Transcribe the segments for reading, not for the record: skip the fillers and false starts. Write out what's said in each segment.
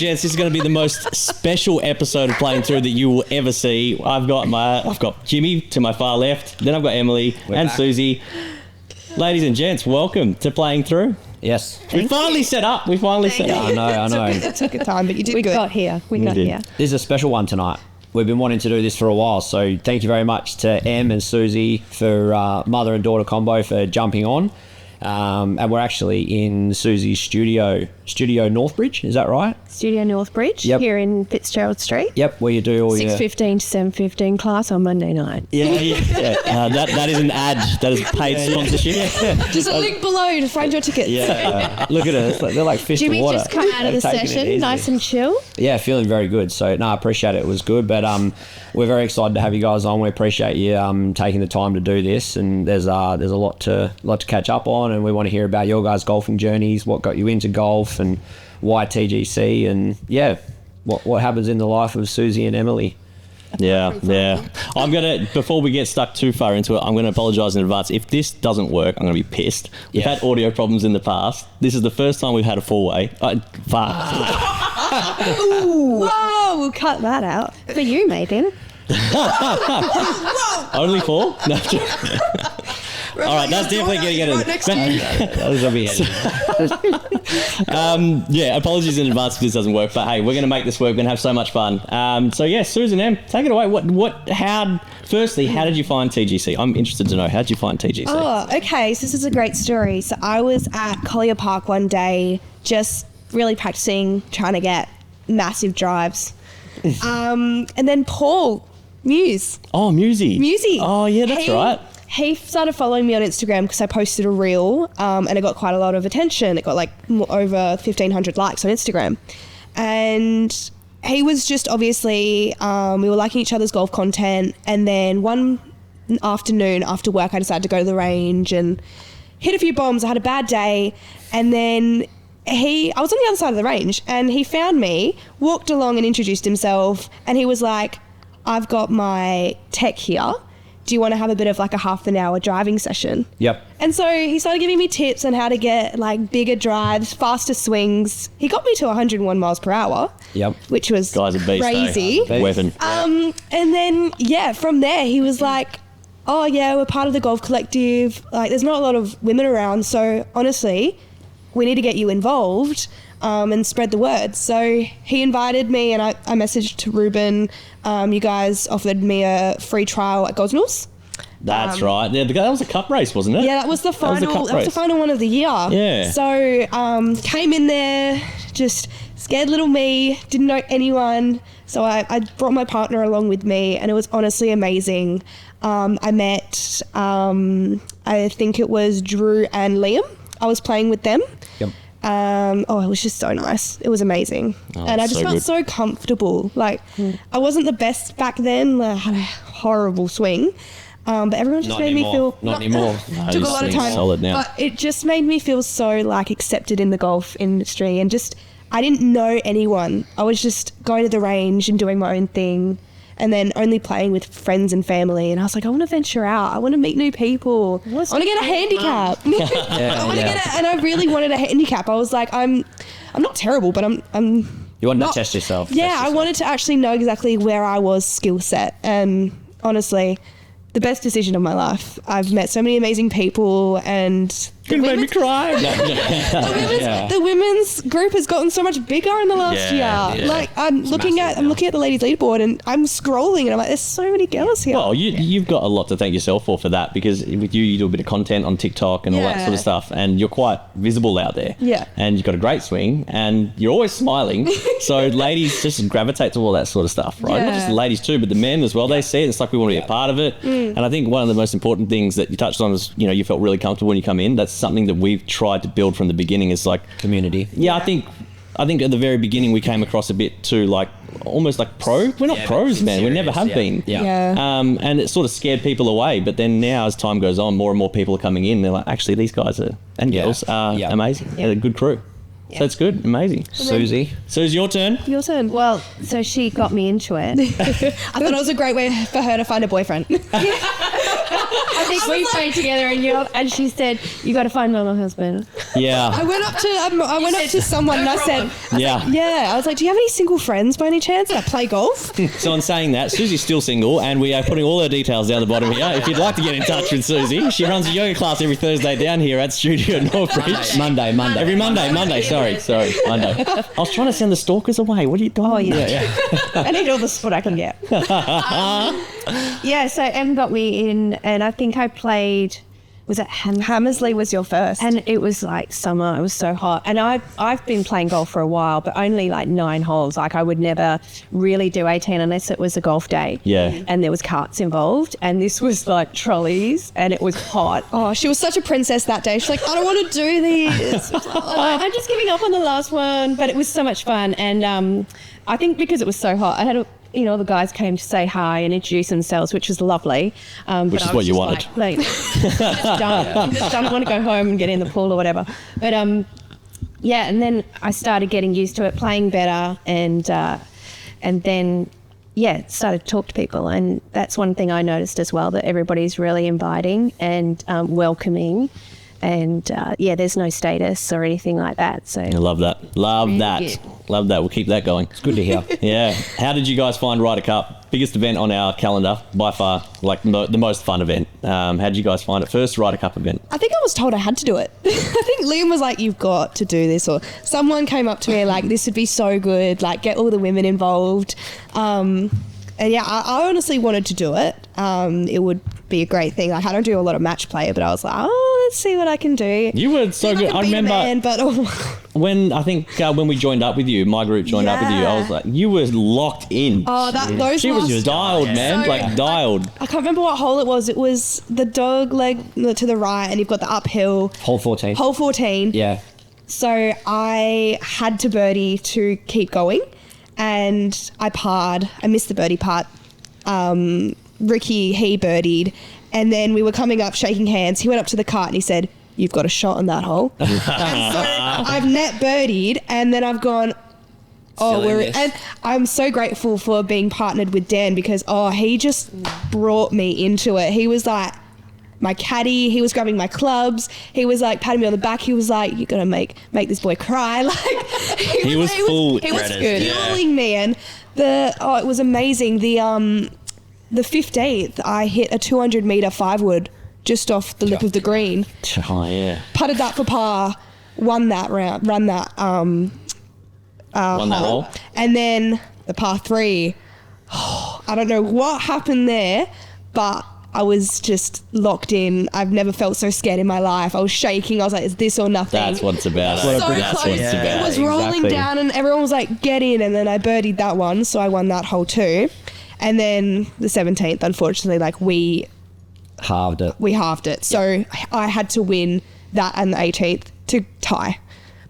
gents, this is going to be the most special episode of Playing Through that you will ever see. I've got Jimmy to my far left, then I've got Emily and back. Susie. Ladies and gents, welcome to Playing Through. Yes. We finally set up. I know. It took a time, but you did good. We got here. This is a special one tonight. We've been wanting to do this for a while, so thank you very much to Em and Susie for mother and daughter combo for jumping on. And we're actually in Susie's studio Northbridge, is that right? Studio Northbridge, here in Fitzgerald Street. Yep, where you do all 6:15 to 7:15 class on Monday night. That is an ad. That is paid sponsorship. Just a link below to find your tickets. Look at it. They're like fish Jimmy to water. Just come out of the session, nice and chill. Yeah, feeling very good. So, I appreciate it. It was good, but we're very excited to have you guys on. We appreciate you taking the time to do this, and there's a lot to catch up on, and we want to hear about your guys' golfing journeys, what got you into golf, and why TGC, and what happens in the life of Susie and Emily. I'm gonna, before we get stuck too far into it, I'm gonna apologise in advance. If this doesn't work, I'm gonna be pissed. We've had audio problems in the past. This is the first time we've had a four-way. Ooh. Whoa, we'll cut that out. For you, maybe. Only four? No. All right, that's definitely going to get right next to you. Apologies in advance if this doesn't work, but hey, we're going to make this work. We're going to have so much fun. Susan M, take it away. Firstly, how did you find TGC? I'm interested to know, how did you find TGC? Oh, okay, so this is a great story. So I was at Collier Park one day, just really practicing, trying to get massive drives. And then Paul Muse. Oh, Musey. Oh, yeah, that's right. He started following me on Instagram because I posted a reel and it got quite a lot of attention. It got like over 1,500 likes on Instagram. And he was just obviously, we were liking each other's golf content. And then one afternoon after work, I decided to go to the range and hit a few bombs. I had a bad day. And then I was on the other side of the range and he found me, walked along and introduced himself. And he was like, I've got my tech here. Do you want to have a bit of like a half an hour driving session? Yep. And so he started giving me tips on how to get like bigger drives, faster swings. He got me to 101 miles per hour. Yep. Which was Guy's a beast, crazy. Weapon. And then, from there he was like, oh yeah, we're part of the golf collective. Like there's not a lot of women around. So honestly, we need to get you involved and spread the word. So he invited me and I messaged to Ruben. You guys offered me a free trial at Gosnells. That's right. Yeah, that was a cup race, wasn't it? Yeah, that was the final. That was the final one of the year. Yeah. So came in there, just scared little me, didn't know anyone. So I brought my partner along with me, and it was honestly amazing. I met, I think it was Drew and Liam. I was playing with them. Yep. It was just so nice. It was amazing. And I just felt so comfortable. Like, I wasn't the best back then. I had a horrible swing. But everyone just made me feel... Not anymore. Took a lot of time. Solid now. But it just made me feel so, like, accepted in the golf industry. And just, I didn't know anyone. I was just going to the range and doing my own thing. And then only playing with friends and family. And I was like, I want to venture out. I want to meet new people. I want to get a handicap. I want to get it. And I really wanted a handicap. I was like, I'm not terrible, but I'm you wanted to test yourself. Yeah, I wanted to actually know exactly where I was skill set. And honestly, the best decision of my life. I've met so many amazing people and... You made me cry. The women's group has gotten so much bigger in the last year. Yeah. Like I'm looking at the ladies leaderboard and I'm scrolling and I'm like, there's so many girls here. Well, you've got a lot to thank yourself for that, because with you do a bit of content on TikTok and all that sort of stuff, and you're quite visible out there. Yeah. And you've got a great swing and you're always smiling. So ladies just gravitate to all that sort of stuff, right? Yeah. Not just the ladies too, but the men as well. They see it. It's like we want to be a part of it. And I think one of the most important things that you touched on is, you felt really comfortable when you come in. That's something that we've tried to build from the beginning, is like community. I think at the very beginning we came across a bit too like almost like pro. We're not pros, man. We never have been. And it sort of scared people away. But then now, as time goes on, more and more people are coming in. They're like, actually, these guys and girls are amazing. They're a good crew. So it's good, amazing. Susie, your turn. Your turn. Well, so she got me into it. I thought it was a great way for her to find a boyfriend. I think we played together and she said, you got to find my husband. Yeah. I went up to someone and I said, I was like, do you have any single friends by any chance that play golf? So in saying that, Susie's still single, and we are putting all her details down the bottom here. If you'd like to get in touch with Susie, she runs a yoga class every Thursday down here at Studio Northbridge. Monday. Every Monday. Sorry, Monday. I was trying to send the stalkers away. What are you doing? Oh, yeah. I need all the sport I can get. Yeah, so Em got me in, and I think I played, was it Hammersley was your first. And it was like summer, it was so hot. And I've been playing golf for a while, but only like 9 holes. Like I would never really do 18 unless it was a golf day. Yeah. And there was carts involved, and this was like trolleys, and it was hot. Oh, she was such a princess that day. She's like, I don't want to do this. I'm just giving up on the last one, but it was so much fun. And I think because it was so hot, I had the guys came to say hi and introduce themselves, which was lovely. Which is what you wanted. Like just don't want to go home and get in the pool or whatever. But and then I started getting used to it, playing better, and then started to talk to people. And that's one thing I noticed as well, that everybody's really inviting and welcoming. And there's no status or anything like that. So I love that. Love that. We'll keep that going. It's good to hear. Yeah. How did you guys find Ryder Cup? Biggest event on our calendar by far, like the most fun event. How did you guys find it? First Ryder Cup event. I think I was told I had to do it. I think Liam was like, you've got to do this, or someone came up to me like, this would be so good, like get all the women involved. I honestly wanted to do it. It would be a great thing. Like I don't do a lot of match play, but I was like, let's see what I can do. You were so good. I remember when we joined up with you, my group joined up with you, I was like, you were locked in. Oh, those she was just dialed, man, dialed. I can't remember what hole it was. It was the dog leg to the right, and you've got the uphill. Hole 14. Hole 14. Yeah. So I had to birdie to keep going, and I parred. I missed the birdie part. Ricky, he birdied, and then we were coming up shaking hands. He went up to the cart and he said, you've got a shot on that hole. And so I've net birdied, and then I've gone, and I'm so grateful for being partnered with Dan, because he just brought me into it. He was like my caddy, he was grabbing my clubs, he was like patting me on the back, he was like, you're gonna make this boy cry. Like he was fueling me, and it was amazing. The 15th, I hit a 200-metre 5-wood just off the lip of the green. Oh, yeah. Putted that for par, won that round, won that hole. And then the par 3, I don't know what happened there, but I was just locked in. I've never felt so scared in my life. I was shaking. I was like, it's this or nothing. That's what it's about. So close. It was rolling down, and everyone was like, get in. And then I birdied that one, so I won that hole too. And then the 17th, unfortunately, we halved it. So I had to win that and the 18th to tie.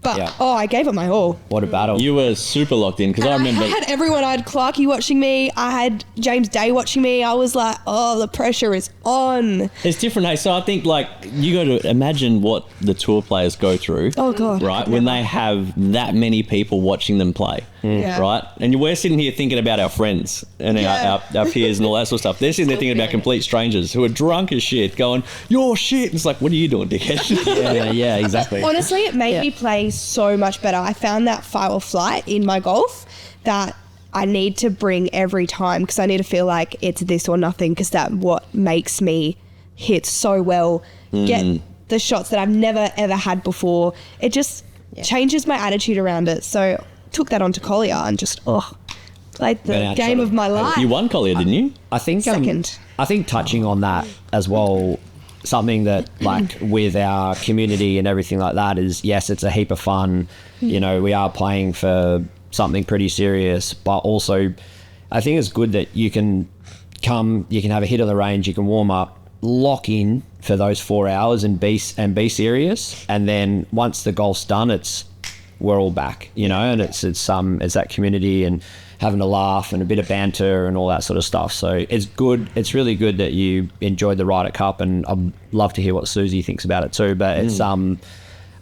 But, I gave it my all. What a battle. You were super locked in, because I remember... I had everyone. I had Clarkey watching me. I had James Day watching me. I was like, the pressure is on. It's different, hey? So I think, you got to imagine what the tour players go through. Oh, God. Right? When they have that many people watching them play. Yeah. Right? And we're sitting here thinking about our friends and our peers and all that sort of stuff. They're sitting there thinking about complete strangers who are drunk as shit, going, you're shit. And it's like, what are you doing, dickhead? yeah, exactly. Honestly, it made me play so much better. I found that fight or flight in my golf that I need to bring every time, because I need to feel like it's this or nothing, because that's what makes me hit so well, get the shots that I've never ever had before. It just changes my attitude around it. So took that onto Collier and just played the game of my life. You won Collier, didn't you? I think second. I think touching on that as well, something that with our community and everything like that is, yes, it's a heap of fun. You know, we are playing for something pretty serious, but also I think it's good that you can have a hit on the range, you can warm up, lock in for those 4 hours and be serious, and then once the golf's done, we're all back, and it's that community and having a laugh and a bit of banter and all that sort of stuff. So it's good. It's really good that you enjoyed the Ryder Cup, and I'd love to hear what Susie thinks about it too. But it's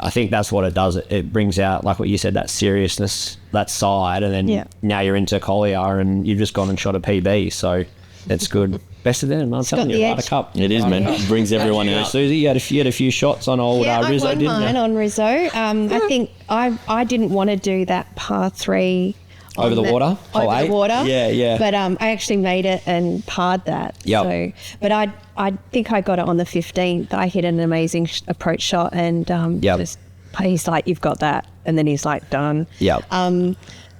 I think that's what it does. It brings out, like what you said, that seriousness, that side, and then now you're into Collier and you've just gone and shot a PB. So It's good. Best of them, I'm telling you. Ryder Cup. It is, man. It brings everyone out. Susie, you had a few shots on old Rizzo, I didn't you? won mine on Rizzo. I think I didn't want to do that par 3 over the water. Over the water. Yeah. But I actually made it and parred that. Yep. So, but I think I got it on the 15th. I hit an amazing approach shot, and just, he's like, "You've got that," and then he's like, "Done." Yep.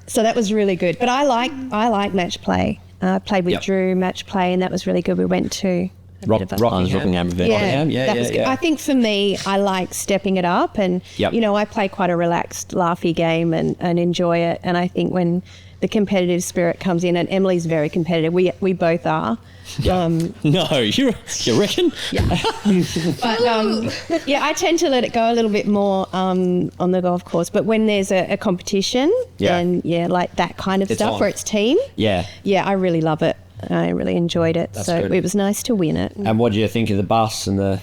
So that was really good. But I like match play. I played with Drew match play, and that was really good. We went to Rockingham event. Yeah. I think for me, I like stepping it up, and I play quite a relaxed, laughy game and enjoy it. And I think when the competitive spirit comes in, and Emily's very competitive, we both are. No, you reckon? Yeah. But I tend to let it go a little bit more on the golf course. But when there's a competition, and like that kind of stuff where it's team, I really love it. I really enjoyed it. That's so good. it was nice to win it. And what do you think of the bus and the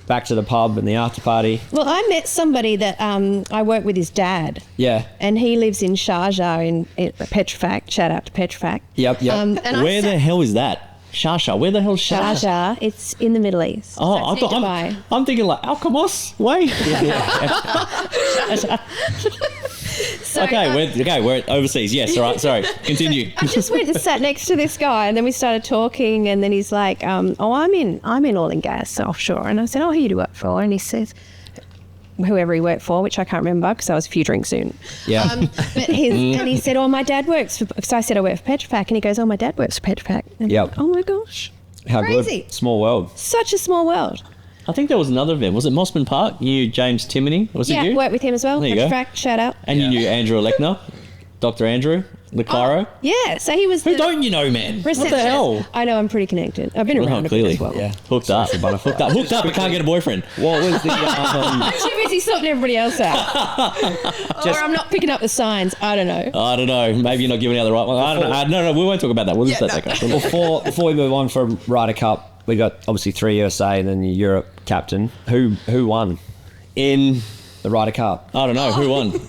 back to the pub and the after party? Well, I met somebody that I work with his dad. Yeah. And he lives in Sharjah in Petrofac. Shout out to Petrofac. Yep. Where the hell is that? Sharjah. Where the hell is Sharjah? Sharjah. It's in the Middle East. Oh, so I'm thinking like Alkamos way. So, we're overseas. Yes, all right. Sorry, continue. I just went and sat next to this guy, and then we started talking, and then he's like, I'm in oil and gas offshore. And I said, who do you work for? And he says, whoever he worked for, which I can't remember because I was a few drinks in. Yeah. But and he said, my dad works for, so I said I work for Petrofac, and he goes, my dad works for Petrofac. And oh my gosh. How crazy. Good. Small world. Such a small world. I think there was another event. Was it Mossman Park? You knew James Timoney? Was it you? Yeah, worked with him as well. There you go. Petrofac, shout out. And you knew Andrew Lechner, Dr. Andrew Lecaro. Oh, yeah, so he was Who don't you know, man? What the hell? I know, I'm pretty connected. I've been around clearly. as well. Yeah. Hooked up, but can't get a boyfriend. What was the... I'm too busy sorting everybody else out. Or I'm not picking up the signs. I don't know. Maybe you're not giving out the right one. I don't know. No, we won't talk about that. We'll just let that go. Before we move on from Ryder Cup, we got obviously 3 USA and then the Europe captain. Who won in the Ryder Cup? I don't know. Who won?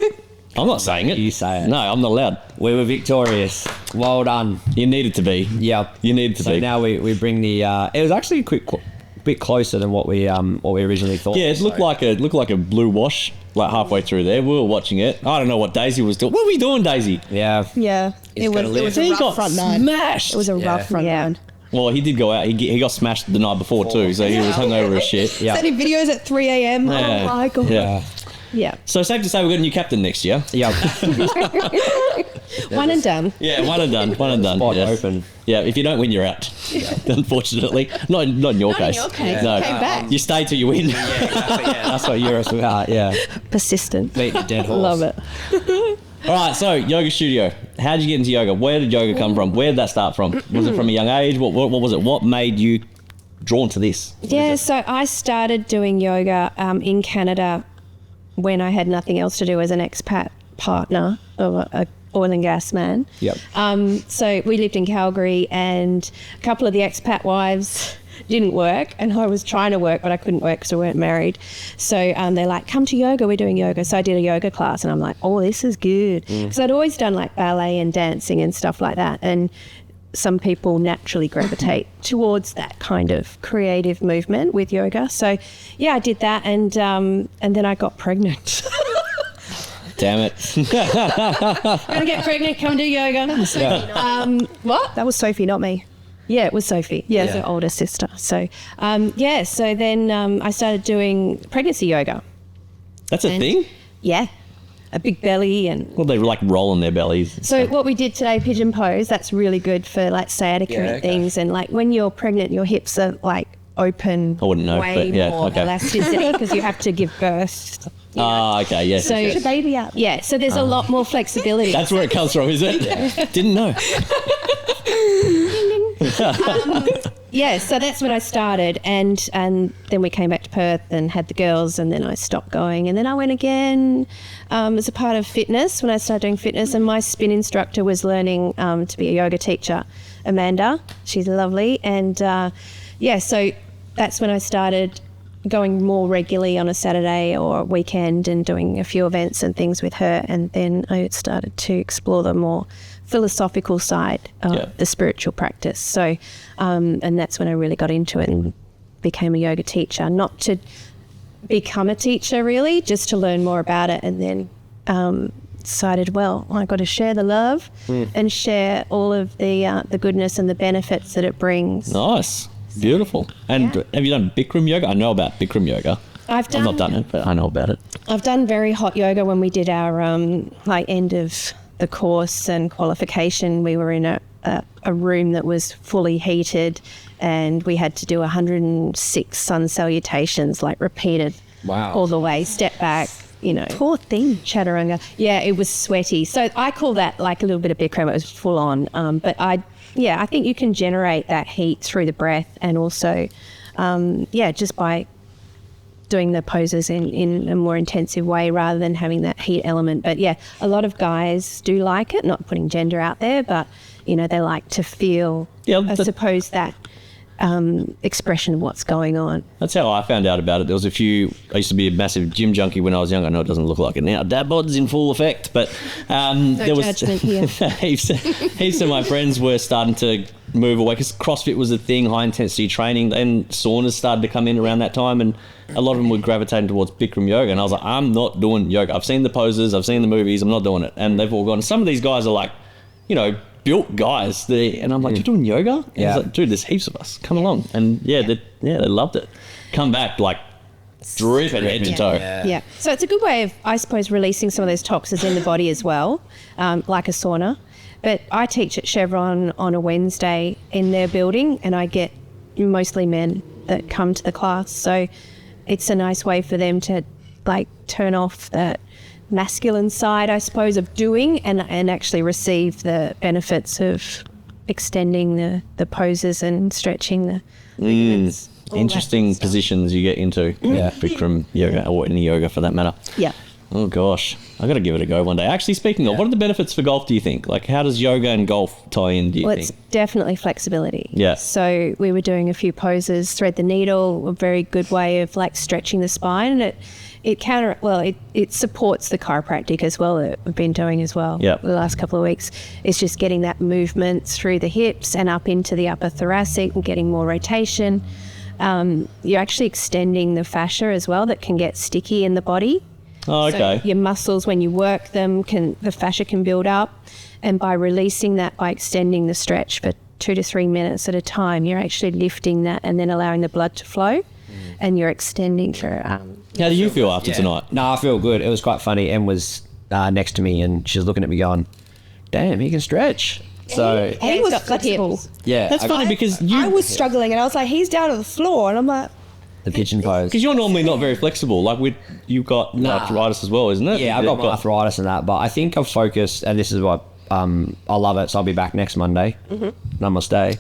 I'm not saying it. You say it. No, I'm not allowed. We were victorious. Well done. You needed to be. Yep. You needed to be. So now we bring the... it was actually a bit closer than what we originally thought. Yeah, it looked like a blue wash like halfway through there. We were watching it. I don't know what Daisy was doing. What were we doing, Daisy? Yeah. Yeah. It was a rough front nine. Smashed. It was a rough front nine. Well, he did go out. He got smashed the night before too, so he was hungover as shit. Yeah. Sending videos at 3 a.m. Yeah. Oh my god. Yeah. So safe to say we've got a new captain next year. Yeah. One and done. Yeah, one and done. Spot yes. open. Yeah, if you don't win, you're out. Unfortunately, not in your case. In your case. No, Came back. you stay till you win. Yeah, exactly. Yeah. That's what Euros are. Yeah. Persistent. Beat the dead horse. Love it. All right, so yoga studio. How did you get into yoga? Where did yoga come from? Where did that start from? Was it from a young age? What was it? What made you drawn to this? Yeah, so I started doing yoga in Canada when I had nothing else to do as an expat partner of a oil and gas man. Yep. So we lived in Calgary, and a couple of the expat wives didn't work, and I was trying to work, but I couldn't work because we weren't married. So they're like, come to yoga, we're doing yoga. So I did a yoga class, and I'm like, oh, this is good. Because I'd always done like ballet and dancing and stuff like that. And some people naturally gravitate towards that kind of creative movement with yoga. So yeah, I did that, and then I got pregnant. Damn it. Gonna get pregnant, come do yoga. What? That was Sophie, not me. Yeah, it was Sophie. Yeah, it's her older sister. So, so then I started doing pregnancy yoga. That's a thing? Yeah, a big belly and... Well, they like roll on their bellies. So what we did today, pigeon pose, that's really good for like sciatica and things. And like when you're pregnant, your hips are like open. I wouldn't know, way but more elasticity because you have to give birth. Okay, yes. So Get your baby out. yeah, so there's a lot more flexibility. That's where it comes from, is it? Didn't know. So that's when I started, and then we came back to Perth and had the girls, and then I stopped going, and then I went again as a part of fitness when I started doing fitness, and my spin instructor was learning to be a yoga teacher, Amanda. She's lovely, and so that's when I started going more regularly on a Saturday or a weekend and doing a few events and things with her, and then I started to explore the more philosophical side of the spiritual practice. So, and that's when I really got into it and became a yoga teacher, not to become a teacher really, just to learn more about it, and then decided, well, I got to share the love and share all of the goodness and the benefits that it brings. Nice. Beautiful. And have you done Bikram yoga? I know about Bikram yoga. I've not done it, but I know about it. I've done very hot yoga when we did our end of the course and qualification. We were in a room that was fully heated, and we had to do 106 sun salutations, like repeated all the way, step back, Poor thing. Chaturanga. Yeah, it was sweaty. So I call that like a little bit of Bikram. It was full on. But I think you can generate that heat through the breath, and also, just by doing the poses in a more intensive way rather than having that heat element. But yeah, a lot of guys do like it, not putting gender out there, but, they like to feel, I suppose, that expression of what's going on. That's how I found out about it. I used to be a massive gym junkie when I was young. I know it doesn't look like it now. Dad bod's in full effect, but there was judgment here. heaps of my friends were starting to move away because CrossFit was a thing, high intensity training, and saunas started to come in around that time, and a lot of them were gravitating towards Bikram yoga, and I was like, I'm not doing yoga. I've seen the poses, I've seen the movies, I'm not doing it. And they've all gone. Some of these guys are like, built guys, and I'm like, you're doing yoga? And I was like, dude, there's heaps of us. Come along. And they loved it. Come back like dripping head to toe. Yeah. So it's a good way of, I suppose, releasing some of those toxins in the body as well, like a sauna. But I teach at Chevron on a Wednesday in their building, and I get mostly men that come to the class. So it's a nice way for them to like turn off that masculine side, I suppose, of doing and actually receive the benefits of extending the poses and stretching the ligaments. Interesting positions you get into. Bikram yoga, or any yoga for that matter. Yeah. Oh gosh, I got to give it a go one day. Actually, speaking of, what are the benefits for golf, do you think? Like, how does yoga and golf tie in, do you think? It's definitely flexibility. Yeah. So we were doing a few poses, thread the needle, a very good way of like stretching the spine, and it supports the chiropractic as well that we've been doing as well the last couple of weeks. It's just getting that movement through the hips and up into the upper thoracic and getting more rotation. You're actually extending the fascia as well that can get sticky in the body. Oh, okay. So your muscles, when you work them, the fascia can build up, and by releasing that, by extending the stretch for 2 to 3 minutes at a time, you're actually lifting that and then allowing the blood to flow, and you're extending for. How do you feel after tonight? No, I feel good. It was quite funny. Em was next to me, and she was looking at me going, "Damn, he can stretch." So he was flexible. Yeah, that's funny because I was struggling, and I was like, he's down on the floor, and I'm like. The pigeon pose. Because you're normally not very flexible. Like you've got arthritis as well, isn't it? Yeah, I've got arthritis and that, but I think I've focused, and this is what I love it. So I'll be back next Monday. Namaste.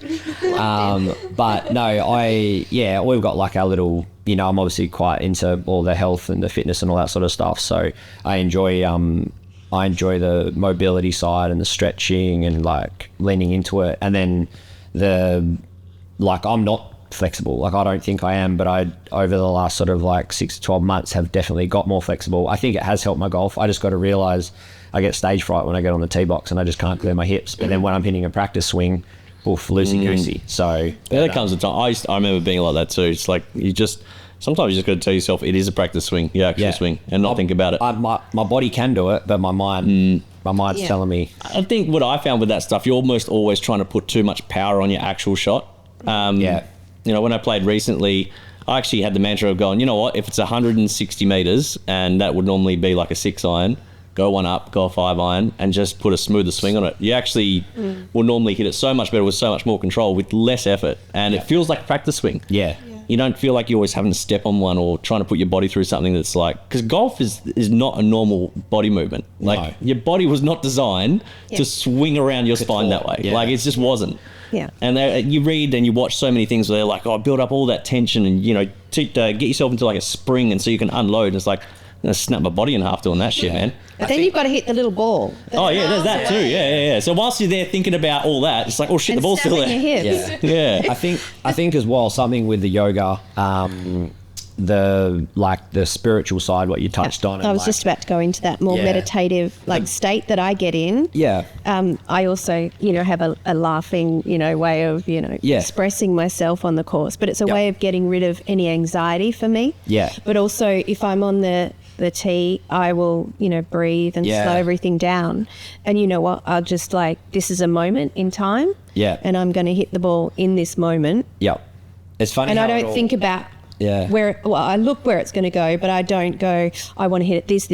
But no, we've got like our little. I'm obviously quite into all the health and the fitness and all that sort of stuff. So I enjoy the mobility side and the stretching and like leaning into it, and then I'm not flexible. Like I don't think I am, but I over the last sort of like 6 to 12 months have definitely got more flexible. I think it has helped my golf. I just got to realize I get stage fright when I get on the tee box and I just can't clear my hips. But then when I'm hitting a practice swing, loosey goosey. So there comes a time. I remember being like that too. It's like sometimes you just got to tell yourself it is a practice swing. You actually swing and not think about it. My body can do it, but my mind's telling me. I think what I found with that stuff, you're almost always trying to put too much power on your actual shot. When I played recently, I actually had the mantra of going, you know what, if it's 160 metres and that would normally be like a 6 iron, go one up, go a 5 iron and just put a smoother swing on it. You actually will normally hit it so much better with so much more control with less effort, and it feels like a practice swing. Yeah. You don't feel like you're always having to step on one or trying to put your body through something that's like... Because golf is not a normal body movement. Like, your body was not designed to swing around your spine that way. Yeah. Like, it just wasn't. Yeah. And you read and you watch so many things where they're like, build up all that tension and, get yourself into like a spring and so you can unload. And it's like, I'm going to snap my body in half doing that shit, man. But then you've got to hit the little ball. There's that too. Yeah. So whilst you're there thinking about all that, it's like, oh shit, the ball's still there. Your hips. Yeah. I think as well, something with the yoga, the spiritual side, what you touched on. I was just about to go into that more meditative state that I get in. Yeah. I also, have a laughing, way of, expressing myself on the course, but it's a way of getting rid of any anxiety for me. Yeah. But also if I'm on the tee, I will, breathe and slow everything down. And you know what? I'll just this is a moment in time. Yeah. And I'm going to hit the ball in this moment. Yep. It's funny. And I don't think about I look where it's going to go, but I don't go, I want to hit it this.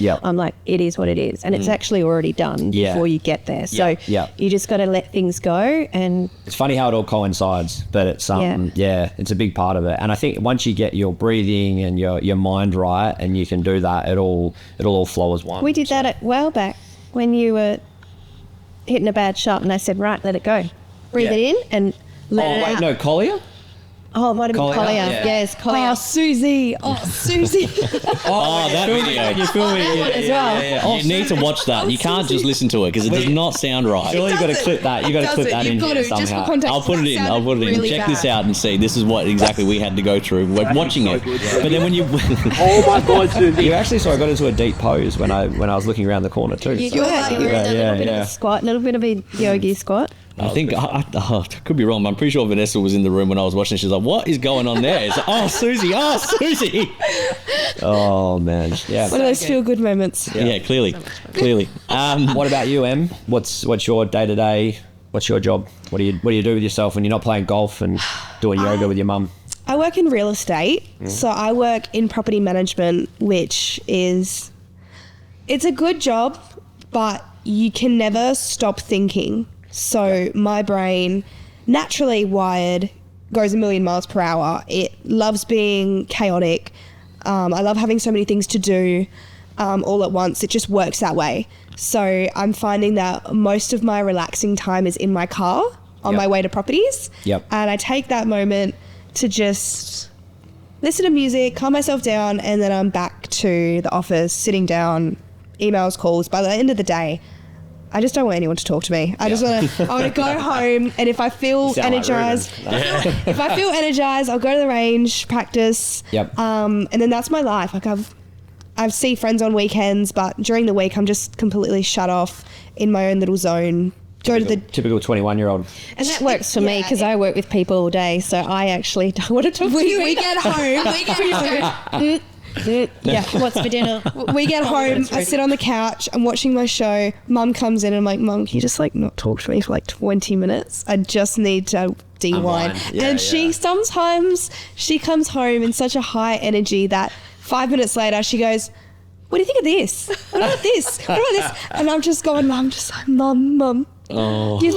Yeah. I'm like, it is what it is. And it's actually already done before you get there. So you just got to let things go. And it's funny how it all coincides, but it's it's a big part of it. And I think once you get your breathing and your mind right and you can do that, it'll all flow as one. We did that a while back when you were hitting a bad shot and I said, right, let it go. Breathe it in and let it out. No, Collier? Oh, it might have been Collier. Yes, Collier. Oh, Susie. That video. You feel me? As well. You need to watch that. You can't just listen to it because it does not sound right. Surely you've got to clip that. You've got to clip that in here somehow. I'll put it in. Really Check bad. this out and see. This is what exactly we had to go through. We're watching it. But then when you... Oh my God, Susie. You actually saw I got into a deep pose when I was looking around the corner too. You were a little bit of a squat, a little bit of a yogi squat. I think I could be wrong, but I'm pretty sure Vanessa was in the room when I was watching. She's like, "What is going on there?" It's like, "Oh, Susie! Oh man, yeah. One of those feel-good moments. Yeah, clearly. What about you, Em? What's your day to day? What's your job? What do you do with yourself when you're not playing golf and doing yoga with your mum? I work in real estate, so I work in property management, which is it's a good job, but you can never stop thinking. So my brain, naturally wired, goes a million miles per hour. It loves being chaotic. I love having so many things to do all at once. It just works that way. So I'm finding that most of my relaxing time is in my car on my way to properties. Yep. And I take that moment to just listen to music, calm myself down, and then I'm back to the office, sitting down, emails, calls. By the end of the day, I just don't want anyone to talk to me. I want to go home, and if I feel energized, I'll go to the range, practice. Yep. And then that's my life. Like I see friends on weekends, but during the week I'm just completely shut off in my own little zone. Typical 21-year-old. And that works for me because I work with people all day, so I actually don't want to talk to you. We get home. Yeah, what's for dinner? We get home, I sit on the couch, I'm watching my show, Mum comes in and I'm like, Mum, can you just not talk to me for 20 minutes? I just need to de-wind. Sometimes she comes home in such a high energy that 5 minutes later she goes, what do you think of this? What about this? What about this? And I'm just going, Mum. Oh. Give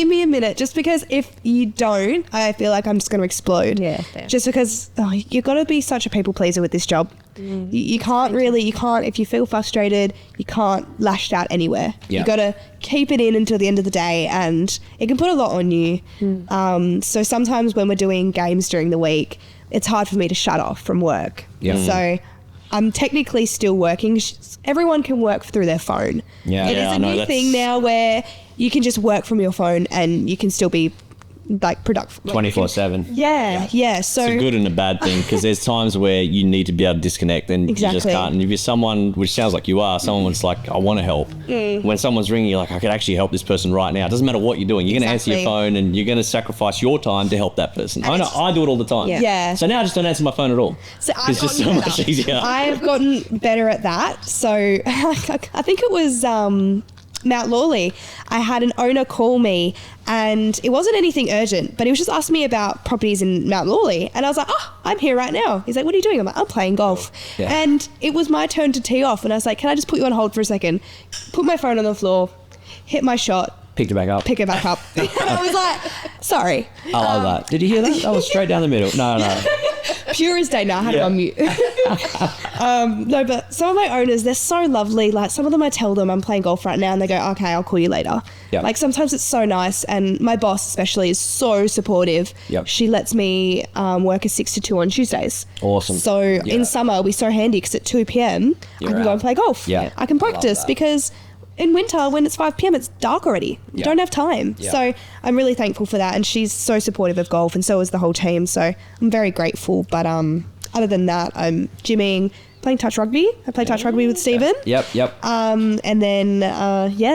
me a minute, just because if you don't, I feel like I'm just going to explode. Yeah, fair. Just because you've got to be such a people pleaser with this job. You can't if you feel frustrated, you can't lash out anywhere. Yeah. You got to keep it in until the end of the day, and it can put a lot on you. So sometimes when we're doing games during the week, it's hard for me to shut off from work. Yeah. So I'm technically still working. Everyone can work through their phone. Yeah. It is a new thing now where you can just work from your phone and you can still be productive. 24/7. Yeah. So it's a good and a bad thing because there's times where you need to be able to disconnect and you just can't. And if you're someone, which sounds like you are, someone that's like, I want to help. When someone's ringing you, I could actually help this person right now. It doesn't matter what you're doing. You're going to answer your phone and you're going to sacrifice your time to help that person. I know, I do it all the time. Yeah. So now I just don't answer my phone at all. So it's just so much easier. I have gotten better at that. So I think it was Mount Lawley. I had an owner call me and it wasn't anything urgent, but he was just asking me about properties in Mount Lawley. And I was like, I'm here right now. He's like, what are you doing? I'm like, I'm playing golf. Yeah. And it was my turn to tee off. And I was like, can I just put you on hold for a second? Put my phone on the floor, hit my shot. Picked it back up. Pick it back up. And I was like, sorry. I love that. Did you hear that? That was straight down the middle. No. Pure as day. No, I had it on mute. No, but some of my owners, they're so lovely. Like some of them, I tell them I'm playing golf right now and they go, okay, I'll call you later. Yep. Like sometimes it's so nice. And my boss especially is so supportive. Yep. She lets me work a 6 to 2 on Tuesdays. Awesome. So in summer, we're so handy because at 2 p.m, I can go and play golf. Yeah. I can practice that. because in winter, when it's 5 p.m, it's dark already. You don't have time. Yeah. So I'm really thankful for that. And she's so supportive of golf, and so is the whole team. So I'm very grateful. But other than that, I'm gymming, playing touch rugby. I play touch rugby with Stephen. Yep. And then,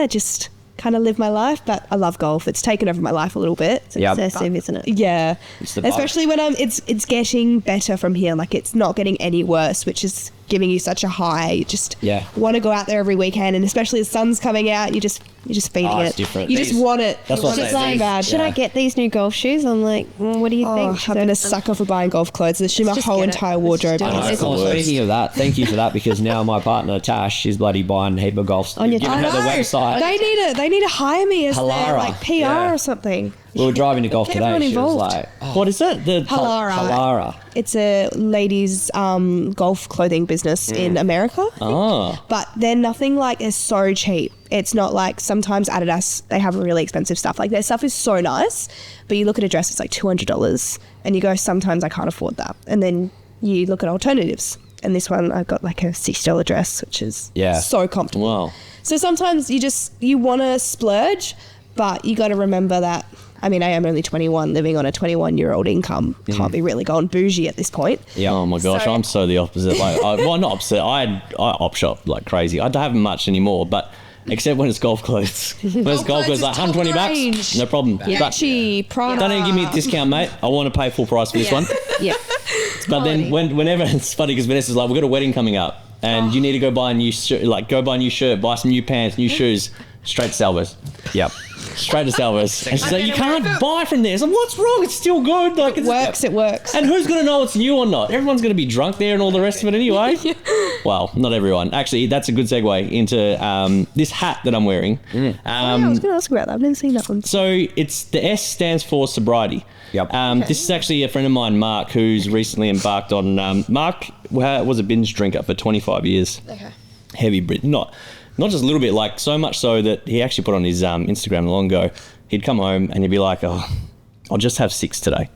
just kind of live my life. But I love golf. It's taken over my life a little bit. It's obsessive, isn't it? Yeah. It's the Especially when it's getting better from here. Like, it's not getting any worse, which is giving you such a high. You just want to go out there every weekend, and especially the sun's coming out, you're just feeding it. It's different. You just want it. That's what it's I'm saying. Should I get these new golf shoes? I'm like, what do you think? I've been a sucker for buying golf clothes. This is my whole entire wardrobe. Speaking of that, thank you for that, because now my partner Tash, she's bloody buying a heap of golf. On your Giving her the website. They need to hire me as their like PR or something. We were driving to golf Get today. everyone She was involved. like, What is it? The Halara. It's a ladies' golf clothing business in America. Oh. But they're nothing like, it's so cheap. It's not like sometimes Adidas, they have really expensive stuff. Like, their stuff is so nice, but you look at a dress, it's like $200, and you go, sometimes I can't afford that. And then you look at alternatives. And this one, I got like a $60 dress, which is so comfortable. Wow. So sometimes you want to splurge, but you got to remember that, I mean, I am only 21, living on a 21-year-old income. Can't be really going bougie at this point. Yeah. Oh my gosh, I'm so the opposite. Like, not opposite. I op shop like crazy. I don't have much anymore, but except when it's golf clothes. When it's golf clothes, like $120, no problem. Gucci, Prada. Don't even give me a discount, mate. I want to pay full price for this one. Yeah. But then whenever it's funny, because Vanessa's like, we've got a wedding coming up, and you need to go buy a new shirt, buy some new pants, new shoes, straight to Salvos. Yep. Straight to Salvos. And she's like, you can't buy from there. It's like, what's wrong? It's still good. Like, It works. And who's going to know it's new or not? Everyone's going to be drunk there and all the rest of it anyway. Well, not everyone. Actually, that's a good segue into this hat that I'm wearing. I was going to ask about that. I've never seen that one. So it's the S stands for sobriety. Yep. This is actually a friend of mine, Mark, who's recently embarked on. Mark was a binge drinker for 25 years. Okay. Heavy Brit. Not just a little bit, like so much so that he actually put on his Instagram long ago. He'd come home and he'd be like, "Oh, I'll just have 6 today."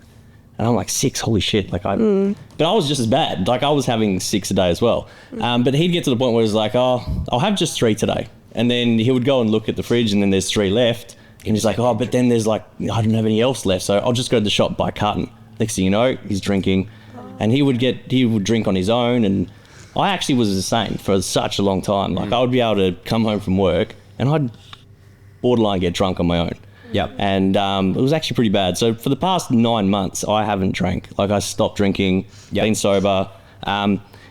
And I'm like, 6? Holy shit. Like but I was just as bad. Like, I was having 6 a day as well. But he'd get to the point where he's like, "Oh, I'll have just 3 today." And then he would go and look at the fridge, and then there's 3 left. And he's like, "Oh, but then there's like, I don't have any else left, so I'll just go to the shop, buy a carton." Next thing you know, he's drinking. And he would drink on his own. And I actually was the same for such a long time. Like, I would be able to come home from work and I'd borderline get drunk on my own. Yep. And it was actually pretty bad. So for the past 9 months, I haven't drank. Like, I stopped drinking, been sober.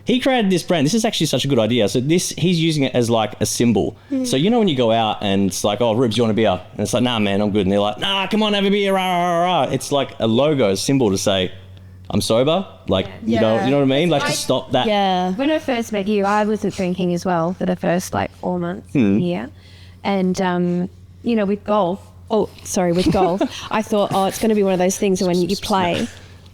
He created this brand. This is actually such a good idea. So he's using it as like a symbol. So you know when you go out and it's like, "Oh, Rubes, you want a beer?" And it's like, "Nah, man, I'm good." And they're like, "Nah, come on, have a beer." Rah, rah, rah. It's like a logo, a symbol to say, I'm sober. Like, you know what I mean? Like, to stop that. Yeah. When I first met you, I wasn't drinking as well for the first 4 months here. And, with golf, I thought, it's going to be one of those things when you play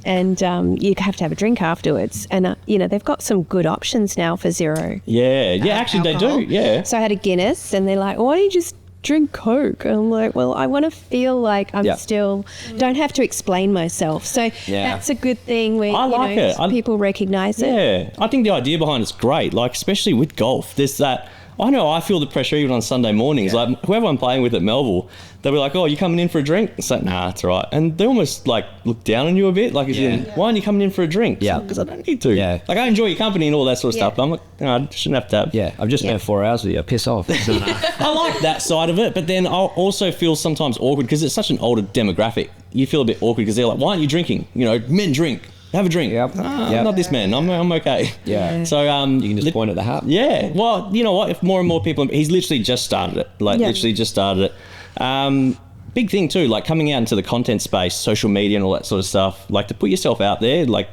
and you have to have a drink afterwards. And, they've got some good options now for zero. Yeah. Yeah, actually alcohol. they do. Yeah. So I had a Guinness and they're like, "Why don't you just drink Coke?" And I'm like, well, I want to feel like I'm still don't have to explain myself. So that's a good thing where I like it. People recognize it. Yeah, I think the idea behind it's great. Like, especially with golf, there's that. I know I feel the pressure even on Sunday mornings. Like, whoever I'm playing with at Melville, they'll be like, "Oh, you coming in for a drink?" It's like, "Nah, it's all right." And they almost like look down on you a bit. Like, "Why aren't you coming in for a drink?" Yeah, because I don't need to. Yeah, like, I enjoy your company and all that sort of stuff. But I'm like, no, I shouldn't have to have. Yeah, I've just spent 4 hours with you. Piss off. I like that side of it, but then I'll also feel sometimes awkward because it's such an older demographic. You feel a bit awkward because they're like, "Why aren't you drinking?" Men drink. Have a drink. Yep. I'm not this man. I'm okay. Yeah. So you can just point at the hat. Yeah. Well, you know what? If more and more people, he's literally just started it. Literally just started it. Big thing too, like coming out into the content space, social media and all that sort of stuff. Like, to put yourself out there. Like,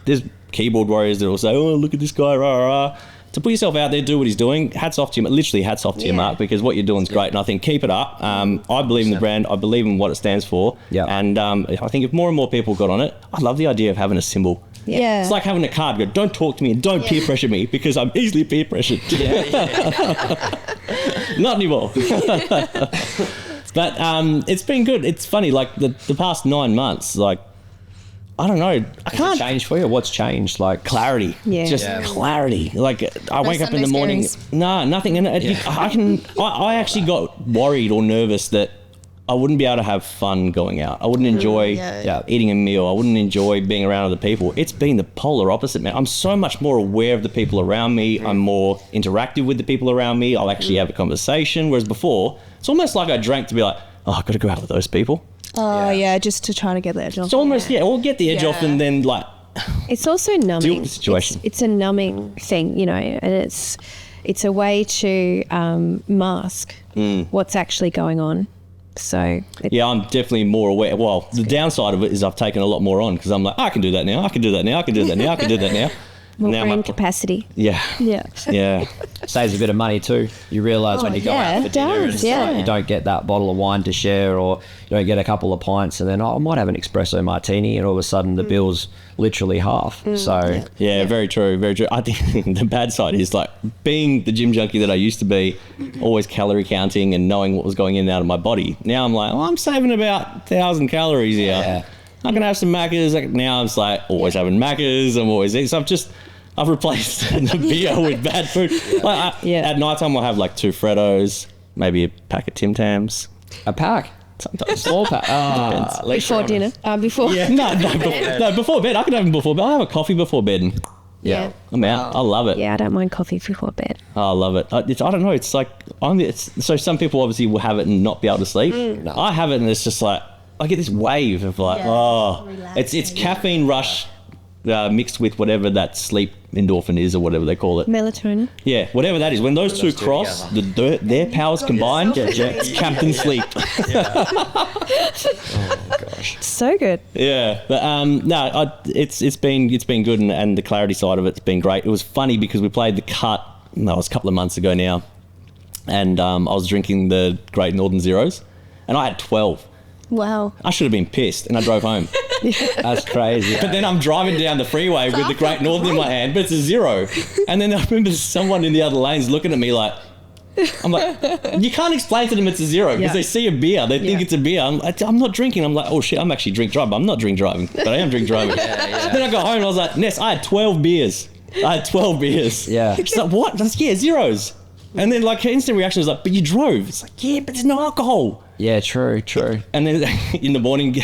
there's keyboard warriors that will say, "Oh, look at this guy, rah rah." To put yourself out there, do what he's doing. Hats off to you. Literally, hats off to you, Mark, because what you're doing is great. And I think keep it up. I believe in the brand. I believe in what it stands for. Yeah. And I think if more and more people got on it, I love the idea of having a symbol. Yeah. It's like having a card go, "Don't talk to me and don't peer pressure me," because I'm easily peer pressured. Not anymore. But it's been good. It's funny, like the past 9 months, like I don't know. I Has can't. it changed for you? What's changed? Like Clarity. Yeah. Just clarity. Like I wake up in the Sunday morning. scaries. No, nothing. And I actually got worried or nervous that I wouldn't be able to have fun going out. I wouldn't enjoy eating a meal. I wouldn't enjoy being around other people. It's been the polar opposite, man. I'm so much more aware of the people around me. I'm more interactive with the people around me. I'll actually have a conversation. Whereas before, it's almost like I drank to be like, oh, I've got to go out with those people. Oh, yeah, just to try to get the edge off. It's almost, we'll get the edge off and then like... It's also numbing. Deal with the situation. It's a numbing thing, you know, and it's a way to mask what's actually going on. So yeah, I'm definitely more aware. Well, the downside of it is I've taken a lot more on because I'm like, I can do that now. I can do that now. I can do that now. I can do that now. more now brain capacity. Yeah. Yeah. Yeah. saves a bit of money too. You realise when you go out for dinner, and it's like you don't get that bottle of wine to share, or you don't get a couple of pints, and then I might have an espresso martini, and all of a sudden the bill's literally half. So yeah, very true, very true. I think the bad side is like being the gym junkie that I used to be, always calorie counting and knowing what was going in and out of my body. Now I'm like, I'm saving about 1,000 calories here. Yeah. I can have some Maccas. Now I'm just like always having Maccas. I'm always eating. So I've replaced the beer with bad food. Like at night time I'll have like 2 Freddos, maybe a pack of Tim Tams. a pack. Sometimes. Small pack. Before dinner. Before. Yeah, no, before bed. I can have them before bed. I'll have a coffee before bed. Yeah. I'm out. I love it. Yeah, I don't mind coffee before bed. Oh, I love it. I don't know. It's like so some people obviously will have it and not be able to sleep. No. I have it and it's just like I get this wave of like it's caffeine rush mixed with whatever that sleep endorphin is or whatever they call it. Melatonin. Yeah, whatever that is. When those two cross, their powers combined, it's Captain Sleep. So good. Yeah, but it's been good, and the clarity side of it's been great. It was funny because we played the Cut. No, it was a couple of months ago now, and I was drinking the Great Northern Zeros, and I had 12. Wow. I should have been pissed, and I drove home. That's crazy. But then I'm driving down the freeway with the Great Northern in my hand, but it's a 0. And then I remember someone in the other lanes looking at me like, I'm like, you can't explain to them it's a 0 because they see a beer, they think it's a beer. I'm not drinking. I'm like, oh shit, I'm actually drink driving. I'm not drink driving, but I am drink driving. Then I got home and I was like, Ness, I had 12 beers. Yeah. She's like, what? That's, zeros. And then like her instant reaction was like, but you drove. It's like, yeah, but there's no alcohol. Yeah, true. And then in the morning,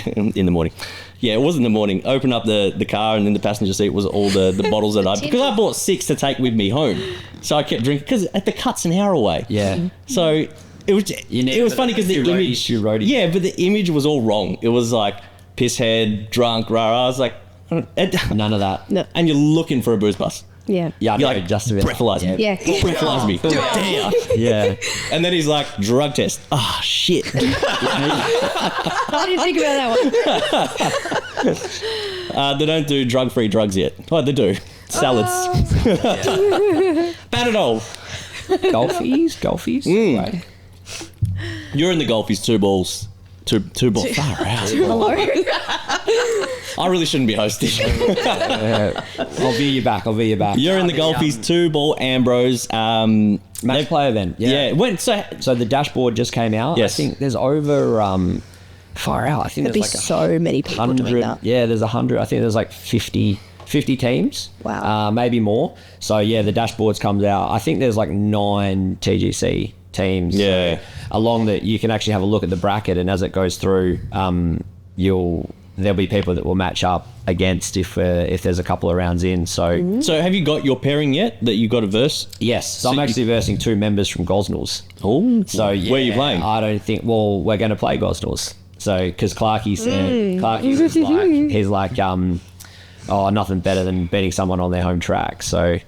yeah, it was in the morning, open up the car and in the passenger seat was all the bottles that because I bought 6 to take with me home. So I kept drinking, because at the Cut's an hour away. Yeah. So it was funny because the image, yeah, but the image was all wrong. It was like piss head, drunk, rah. I was like, none of that. No. And you're looking for a booze bus. Yeah. Yeah, You're like, just a bit. breathalyze me. Yeah. Breathalyze me. Damn. Yeah. And then he's like, drug test. Ah, shit. What do you think about that one? They don't do drug-free drugs yet. Oh, they do. Salads. Panadol. Golfies. Right. You're in the golfies, 2 balls. Two balls. Far out. Hello. I really shouldn't be hosting. I'll veer you back. You're in the golfies, 2-ball Ambrose. Match player then. Yeah. So the dashboard just came out. Yes. I think there's over far out. I think There'd be there's like so many people 100. doing that. Yeah, there's 100. I think there's like 50 teams. Wow. Maybe more. So yeah, the dashboards comes out. I think there's like 9 TGC teams. Yeah. So along that, you can actually have a look at the bracket, and as it goes through, there'll be people that will match up against if there's a couple of rounds in. So So have you got your pairing yet that you got a verse? yes, so I'm actually versing 2 members from Gosnells. Oh. So yeah, where are you playing? I don't think. Well, we're going to play Gosnells. So because Clarkey was he's like nothing better than beating someone on their home track. So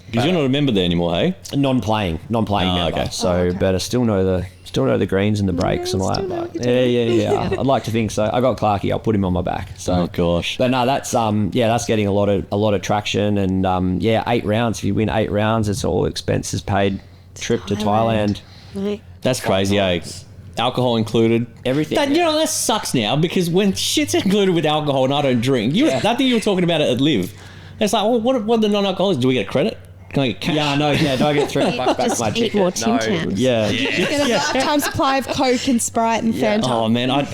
Because you're not a member there anymore, hey? non-playing member. okay. So but I still know the greens and the breaks and all that. But yeah. I'd like to think so. I got Clarkey. I'll put him on my back. So Oh gosh. but no, that's getting a lot of traction, and 8 rounds. If you win 8 rounds, it's all expenses paid. Trip to Thailand. That's crazy, eh? Alcohol included. Everything. That sucks now, because when shit's included with alcohol and I don't drink, I think you were talking about it at Live. It's like, well, what are the non-alcoholics? Do we get credit? Can I get cash? Yeah, no, yeah, do I get $3 back Just my eat ticket? more Tim Tams. Yeah. Get a lifetime supply of Coke and Sprite and Fanta. Oh man, I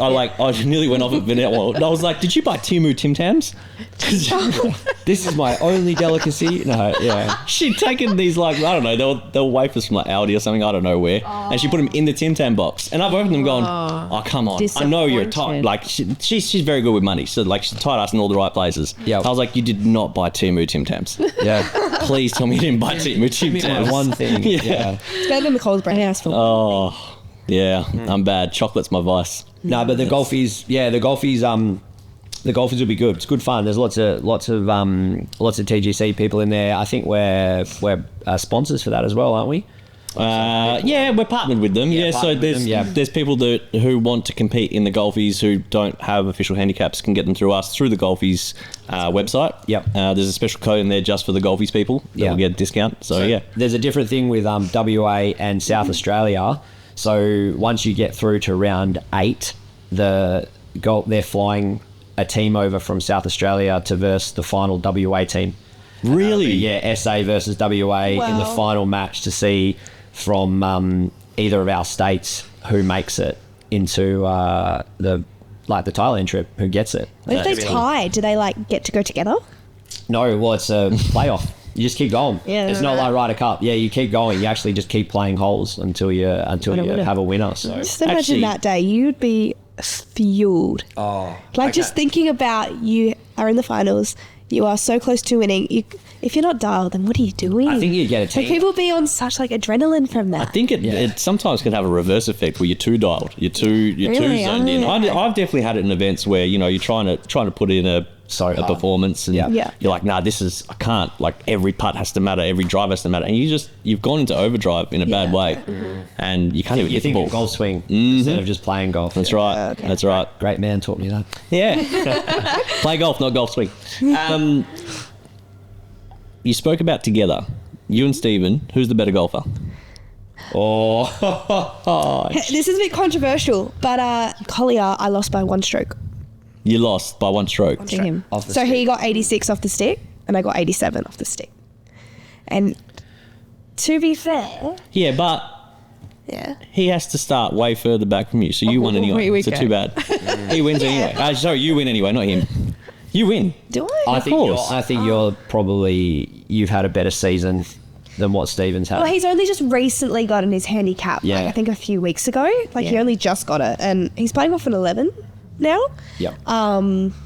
nearly went off at vanilla. I was like, did you buy Timu Tim Tams? This is my only delicacy. No, yeah. She'd taken these like, I don't know, they were wafers from like Aldi or something, I don't know where, and she put them in the Tim Tam box, and I've opened them going, oh come on, I know you're tight. Like she's very good with money, so like she's tight ass in all the right places. Yeah. I was like, you did not buy Timu Tim Tams. Yeah. Please tell me you didn't buy Timu Tim Tams. One thing. Yeah. It's better than the Coles brand. Oh, yeah, I'm bad. Chocolate's my vice. No, but the golfies will be good. It's good fun. There's lots of TGC people in there. I think we're sponsors for that as well, aren't we? Yeah, we're partnered with them. Yeah, so there's people who want to compete in the golfies who don't have official handicaps can get them through us through the golfies website. Yep. There's a special code in there just for the golfies people that will get a discount. So yeah, there's a different thing with WA and South Australia. So once you get through to round 8, they're flying a team over from South Australia to verse the final WA team. Really? Yeah, SA versus WA in the final match to see from either of our states who makes it into the Thailand trip, who gets it. If they tie, do they like get to go together? No, well, it's a playoff. You just keep going. Yeah, it's not like Ryder Cup. Yeah, you keep going. You actually just keep playing holes until you have a winner. So just imagine that day. You'd be fueled. Oh, just thinking about you are in the finals. You are so close to winning. If you're not dialed, then what are you doing? I think you get a team. Like people be on such like adrenaline from that. I think it sometimes can have a reverse effect where you're too dialed, you're too zoned in. I've definitely had it in events where you're trying to put in a performance, and you're like, nah, I can't. Like every putt has to matter, every drive has to matter, and you've gone into overdrive in a bad way, and you can't even get the ball. Golf swing instead of just playing golf. That's right. Okay. That's right. Great man taught me that. Yeah. Play golf, not golf swing. You spoke about together, you and Stephen. Who's the better golfer? Oh, this is a bit controversial, but Collier, I lost by 1 stroke. You lost by 1 stroke. To him. So he got 86 off the stick, and I got 87 off the stick. And to be fair, but he has to start way further back from you, so you won anyway. So too bad. He wins anyway. Sorry, you win anyway, not him. You win. Do I? I think you've had a better season than what Stephen's had. Well, he's only just recently gotten his handicap. Yeah. I think a few weeks ago. He only just got it, and he's playing off an 11 now. Yep.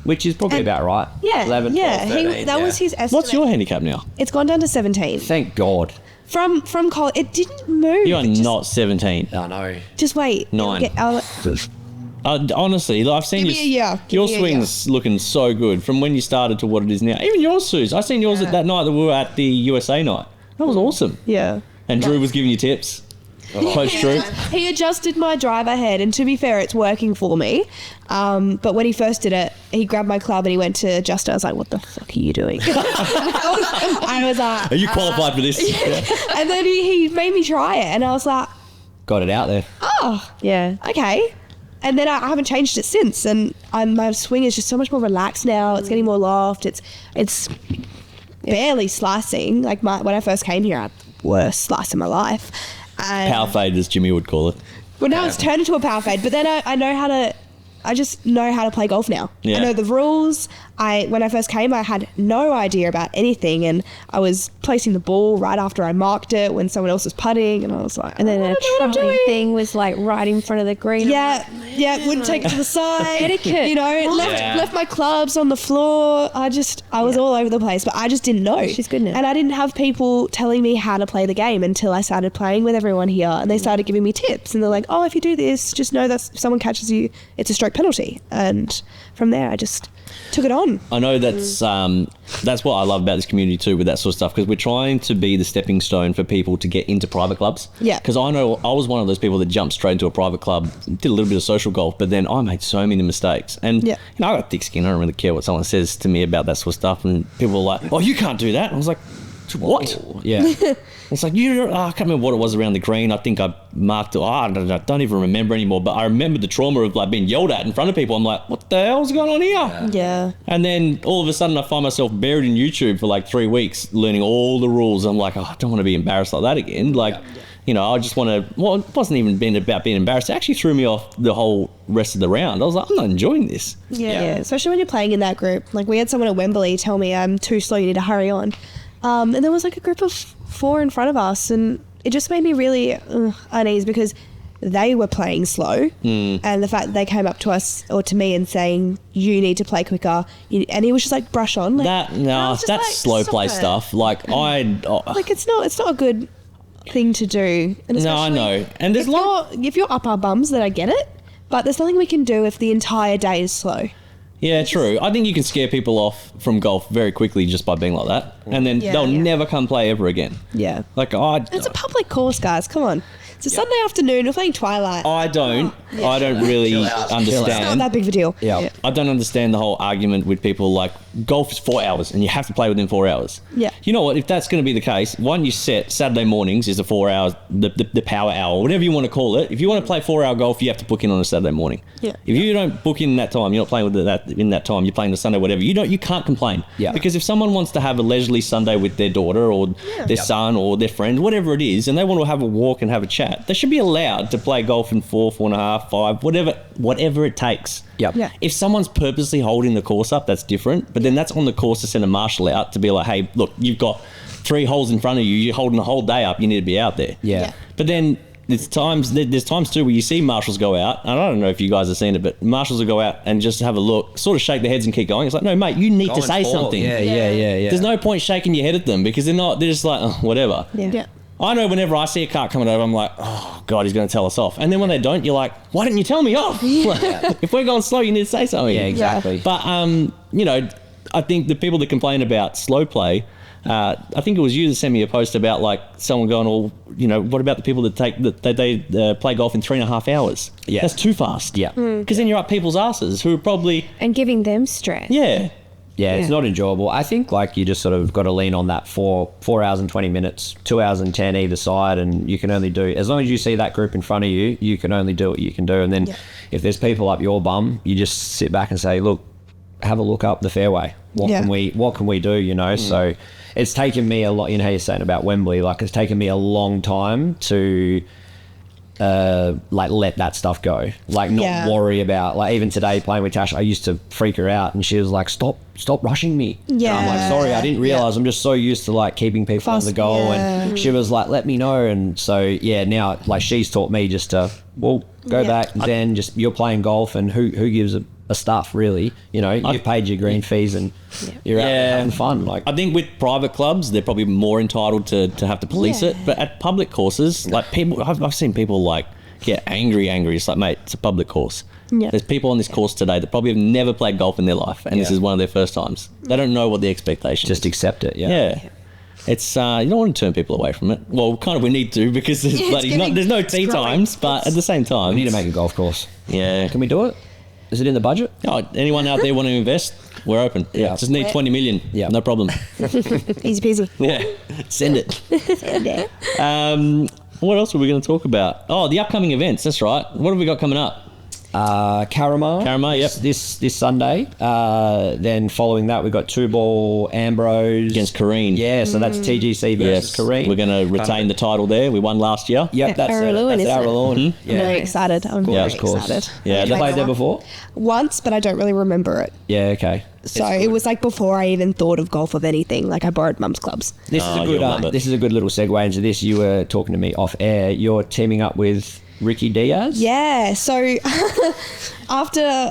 Which is probably about right. Yeah. 11, 12, 13, that was his estimate. What's your handicap now? It's gone down to 17. Thank God. From college, it didn't move. You are not 17. I know. Just wait. 9. Honestly, I've seen your swings looking so good from when you started to what it is now. Even yours, Suze. I seen yours at that night that we were at the USA night. That was awesome. Yeah. And Drew was giving you tips. Coach Drew. He adjusted my driver head, and to be fair, it's working for me. But when he first did it, he grabbed my club and he went to adjust it. I was like, "What the fuck are you doing?" I was like, "Are you qualified for this?" Yeah. And then he made me try it, and I was like, "Got it out there." Oh, yeah, okay. And then I haven't changed it since, and my swing is just so much more relaxed now. It's getting more loft. It's barely slicing. Like when I first came here, I had the worst slice in my life. Power fade, as Jimmy would call it. Well, now it's turned into a power fade, but then I just know how to play golf now. Yeah. I know the rules. When I first came, I had no idea about anything, and I was placing the ball right after I marked it when someone else was putting, and I was like, and then a trolley thing was like right in front of the green. Yeah, wouldn't take it to the side. Etiquette. Left my clubs on the floor. I was all over the place, but I just didn't know. She's good now. And I didn't have people telling me how to play the game until I started playing with everyone here, and they started giving me tips, and they're like, "Oh, if you do this, just know that if someone catches you, it's a stroke penalty." And from there, I just took it on. I know that's what I love about this community too, with that sort of stuff, because we're trying to be the stepping stone for people to get into private clubs. Yeah. Because I know I was one of those people that jumped straight into a private club, did a little bit of social golf, but then I made so many mistakes. And I got thick skin. I don't really care what someone says to me about that sort of stuff. And people are like, "Oh, you can't do that." I was like, What? Yeah. It's like, I can't remember what it was around the green. I think I marked it. I don't even remember anymore. But I remember the trauma of like being yelled at in front of people. I'm like, what the hell's going on here? Yeah. And then all of a sudden I find myself buried in YouTube for like 3 weeks learning all the rules. I'm like, I don't want to be embarrassed like that again. Like, I just want to, well, it wasn't even about being embarrassed. It actually threw me off the whole rest of the round. I was like, I'm not enjoying this. Yeah. Especially when you're playing in that group. Like we had someone at Wembley tell me I'm too slow, you need to hurry on. And there was like a group of 4 in front of us, and it just made me really uneasy because they were playing slow, and the fact that they came up to us or to me and saying you need to play quicker, and he was just like brush on. Like, that's like, slow play stuff. Like like it's not a good thing to do. And no, I know. And there's if you're up our bums, then I get it. But there's nothing we can do if the entire day is slow. Yeah, true. I think you can scare people off from golf very quickly just by being like that. And then they'll never come play ever again. Yeah. Like, it's a public course, guys. Come on. It's a Sunday afternoon. We're playing Twilight. I don't really understand. It's not that big of a deal. Yeah. I don't understand the whole argument with people like golf is 4 hours and you have to play within 4 hours. Yeah. You know what? If that's going to be the case, why don't you set Saturday mornings is the 4 hours, the power hour, whatever you want to call it. If you want to play 4 hour golf, you have to book in on a Saturday morning. Yeah. If you don't book in that time, you're not playing with that in that time. You're playing the Sunday, whatever. You can't complain. Yeah. Because if someone wants to have a leisurely Sunday with their daughter or their son or their friend, whatever it is, and they want to have a walk and have a chat, they should be allowed to play golf in 4.5, 5, whatever it takes. Yep. Yeah. If someone's purposely holding the course up, that's different. But then that's on the course to send a marshal out to be like, hey, look, you've got 3 holes in front of you. You're holding the whole day up. You need to be out there. Yeah. But then there's times too where you see marshals go out. And I don't know if you guys have seen it, but marshals will go out and just have a look, sort of shake their heads and keep going. It's like, no, mate, you need to say something. Yeah. There's no point shaking your head at them because they're just like, oh, whatever. Yeah. I know whenever I see a cart coming over, I'm like, oh, God, he's going to tell us off. And then when they don't, you're like, why didn't you tell me off? If we're going slow, you need to say something. Yeah, exactly. But, I think the people that complain about slow play, I think it was you that sent me a post about like someone going, what about the people that play golf in 3.5 hours? Yeah. That's too fast. Yeah. Because then you're up people's asses who are probably... And giving them stress. Yeah. Yeah, it's not enjoyable. I think like you just sort of got to lean on that 4 hours and 20 minutes, 2 hours and 10 either side, and you can only do, as long as you see that group in front of you, you can only do what you can do. And then if there's people up your bum, you just sit back and say, look, have a look up the fairway. What can we do, So it's taken me a lot, how you're saying about Wembley, like it's taken me a long time to let that stuff go, like not worry about, like even today playing with Tash, I used to freak her out and she was like, stop rushing me. And I'm like, sorry, I didn't realize. I'm just so used to like keeping people on the goal. And she was like, let me know. And so now like she's taught me just to go back and then just, you're playing golf and who gives a stuff really, you've paid your green fees and you're out there having fun. Like I think with private clubs they're probably more entitled to have to police it, but at public courses, like people, I've seen people like get angry. It's like, mate, it's a public course. There's people on this course today that probably have never played golf in their life, and this is one of their first times. They don't know what the expectation just is. Accept it. It's you don't want to turn people away from it. Well, kind of we need to, because there's no tee times, but at the same time we need to make a golf course. Can we do it? Is it in the budget? Anyone out there want to invest? We're open. Just need 20 million. No problem. Easy peasy. Send it. What else were we going to talk about? Oh, the upcoming events. That's right. What have we got coming up? Carama, yep. This Sunday. Then following that, we've got 2-ball Ambrose against Kareen. Yeah, so that's TGC versus Kareen. We're going to retain the title there. We won last year. Yep, that's Araluen. I'm very excited. I'm very excited. Yeah, you played there before? Once, but I don't really remember it. Yeah, okay. So it was like before I even thought of golf of anything. Like I borrowed Mum's clubs. This is a good little segue into this. You were talking to me off air. You're teaming up with Ricky Diaz? Yeah, so after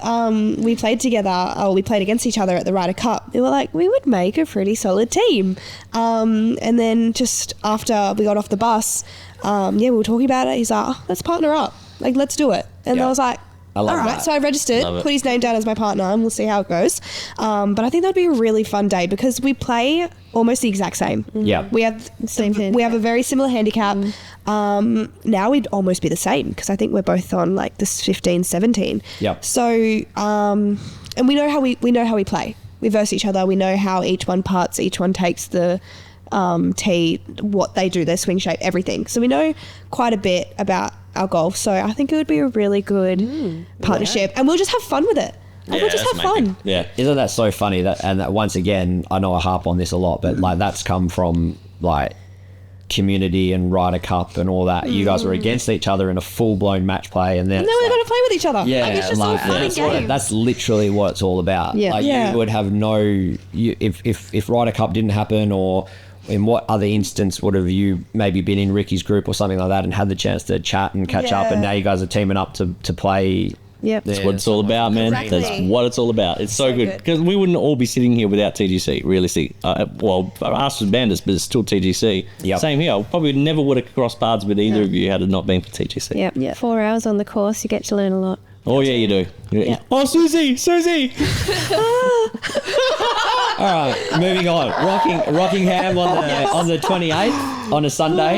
we played together, we played against each other at the Ryder Cup, we were like, we would make a pretty solid team. And then just after we got off the bus, we were talking about it. He's like, let's partner up. Like, let's do it. And I was like, all right, so I registered, put his name down as my partner, and we'll see how it goes. But I think that'd be a really fun day because we play almost the exact same. Yeah, we have a very similar handicap. Now we'd almost be the same because I think we're both on like this 15, 17. Yeah. So and we know how we play. We verse each other. We know how each one parts. Each one takes the tee, what they do, their swing shape, everything. So we know quite a bit about our golf. So I think it would be a really good partnership, and we'll just have fun with it. Like, we'll just have fun. Yeah. Isn't that so funny that once again, I know I harp on this a lot, but like that's come from like community and Ryder Cup and all that. You guys were against each other in a full-blown match play, and then we're going to play with each other. Yeah, like, it's just all fun and games. That's literally what it's all about. Yeah. Like you would have if Ryder Cup didn't happen, or in what other instance would have you maybe been in Ricky's group or something like that and had the chance to chat and catch up, and now you guys are teaming up to play. Yep. That's what it's all about, man. Exactly. That's what it's all about. It's so good. Because we wouldn't all be sitting here without TGC, realistically. Well, us as bandits, but it's still TGC. Yep. Same here. I probably never would have crossed paths with either of you had it not been for TGC. Yep. Yeah. 4 hours on the course, you get to learn a lot. Oh, yeah, you do. Yeah. Oh, Susie! All right, moving on. Rockingham on the 28th on a Sunday,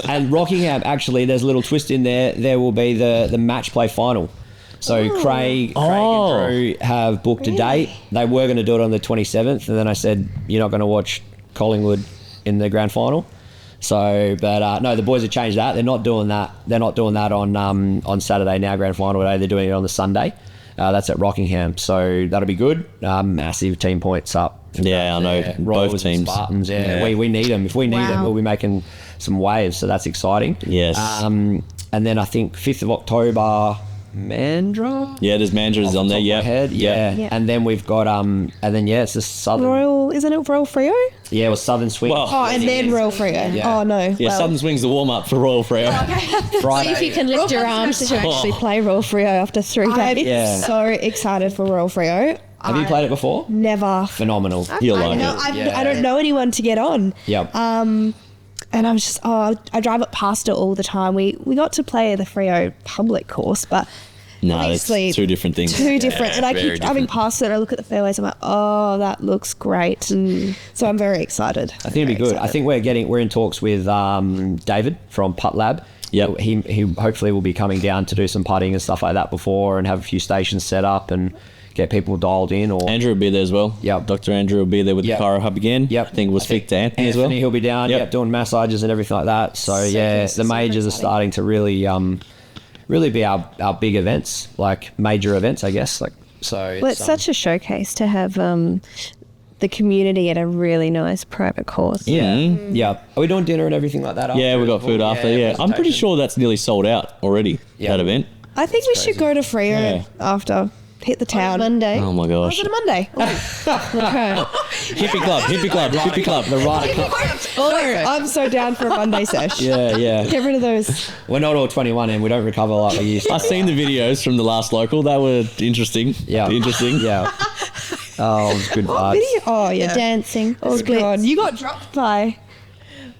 and Rockingham, actually, there's a little twist in there. There will be the match play final. So Craig and Drew have booked a date. They were going to do it on the 27th, and then I said, "You're not going to watch Collingwood in the grand final." So, but no, the boys have changed that. They're not doing that. They're not doing that on Saturday now, grand final day. They're doing it on the Sunday. That's at Rockingham, so that'll be good. Massive team points up. Yeah, I know. Royals Both teams. and Spartans, we need them. If we need them, we'll be making some waves, so that's exciting. Yes. And then I think 5th of October, Mandra? Yeah, there's Mandras on there, yeah. Yeah. And then we've got, it's the Southern... Isn't it Royal Freo? Yeah, it was Southern Swing. Well, And then Royal Freo. Yeah. Oh, no. Yeah, Southern Swing's the warm-up for Royal Freo. Friday. See if you can lift your arms to actually play Royal Freo after 3 days. I'm so excited for Royal Freo. Have you played it before? Never. Phenomenal. You'll like it. I don't know anyone to get on. Yep. And I was just, I drive up past it all the time. We got to play the Freo public course, but No, it's two different things. Two different. Yeah, and I keep very driving different. past it, I look at the fairways, I'm like, oh, that looks great. So I'm very excited. I think it'd be good. I think we're in talks with David from Putt Lab. Yep. He hopefully will be coming down to do some putting and stuff like that before, and have a few stations set up and get people dialed in. Or Andrew will be there as well. Yep. Dr. Andrew will be there with the Cairo Hub again. Yep. I think we'll speak to Anthony as well. He'll be down, doing massages and everything like that. So the majors are starting to really be our big events, like major events, I guess. It's such a showcase to have the community at a really nice private course. Yeah. Are we doing dinner and everything like that? Yeah, we've got food after. Yeah, I'm pretty sure that's nearly sold out already. That event. I think we should go to Freo after. Hit the town. Monday. Oh my gosh. Was it a Monday? Hippie club. The Ryder Cup. I'm so down for a Monday sesh. Yeah. Get rid of those. We're not all 21 and we don't recover like we used to. I've seen the videos from the last local. They were interesting. Yeah. Interesting. Yeah. Oh, it was good vibes. Oh, yeah. Dancing. Oh, God. You got dropped by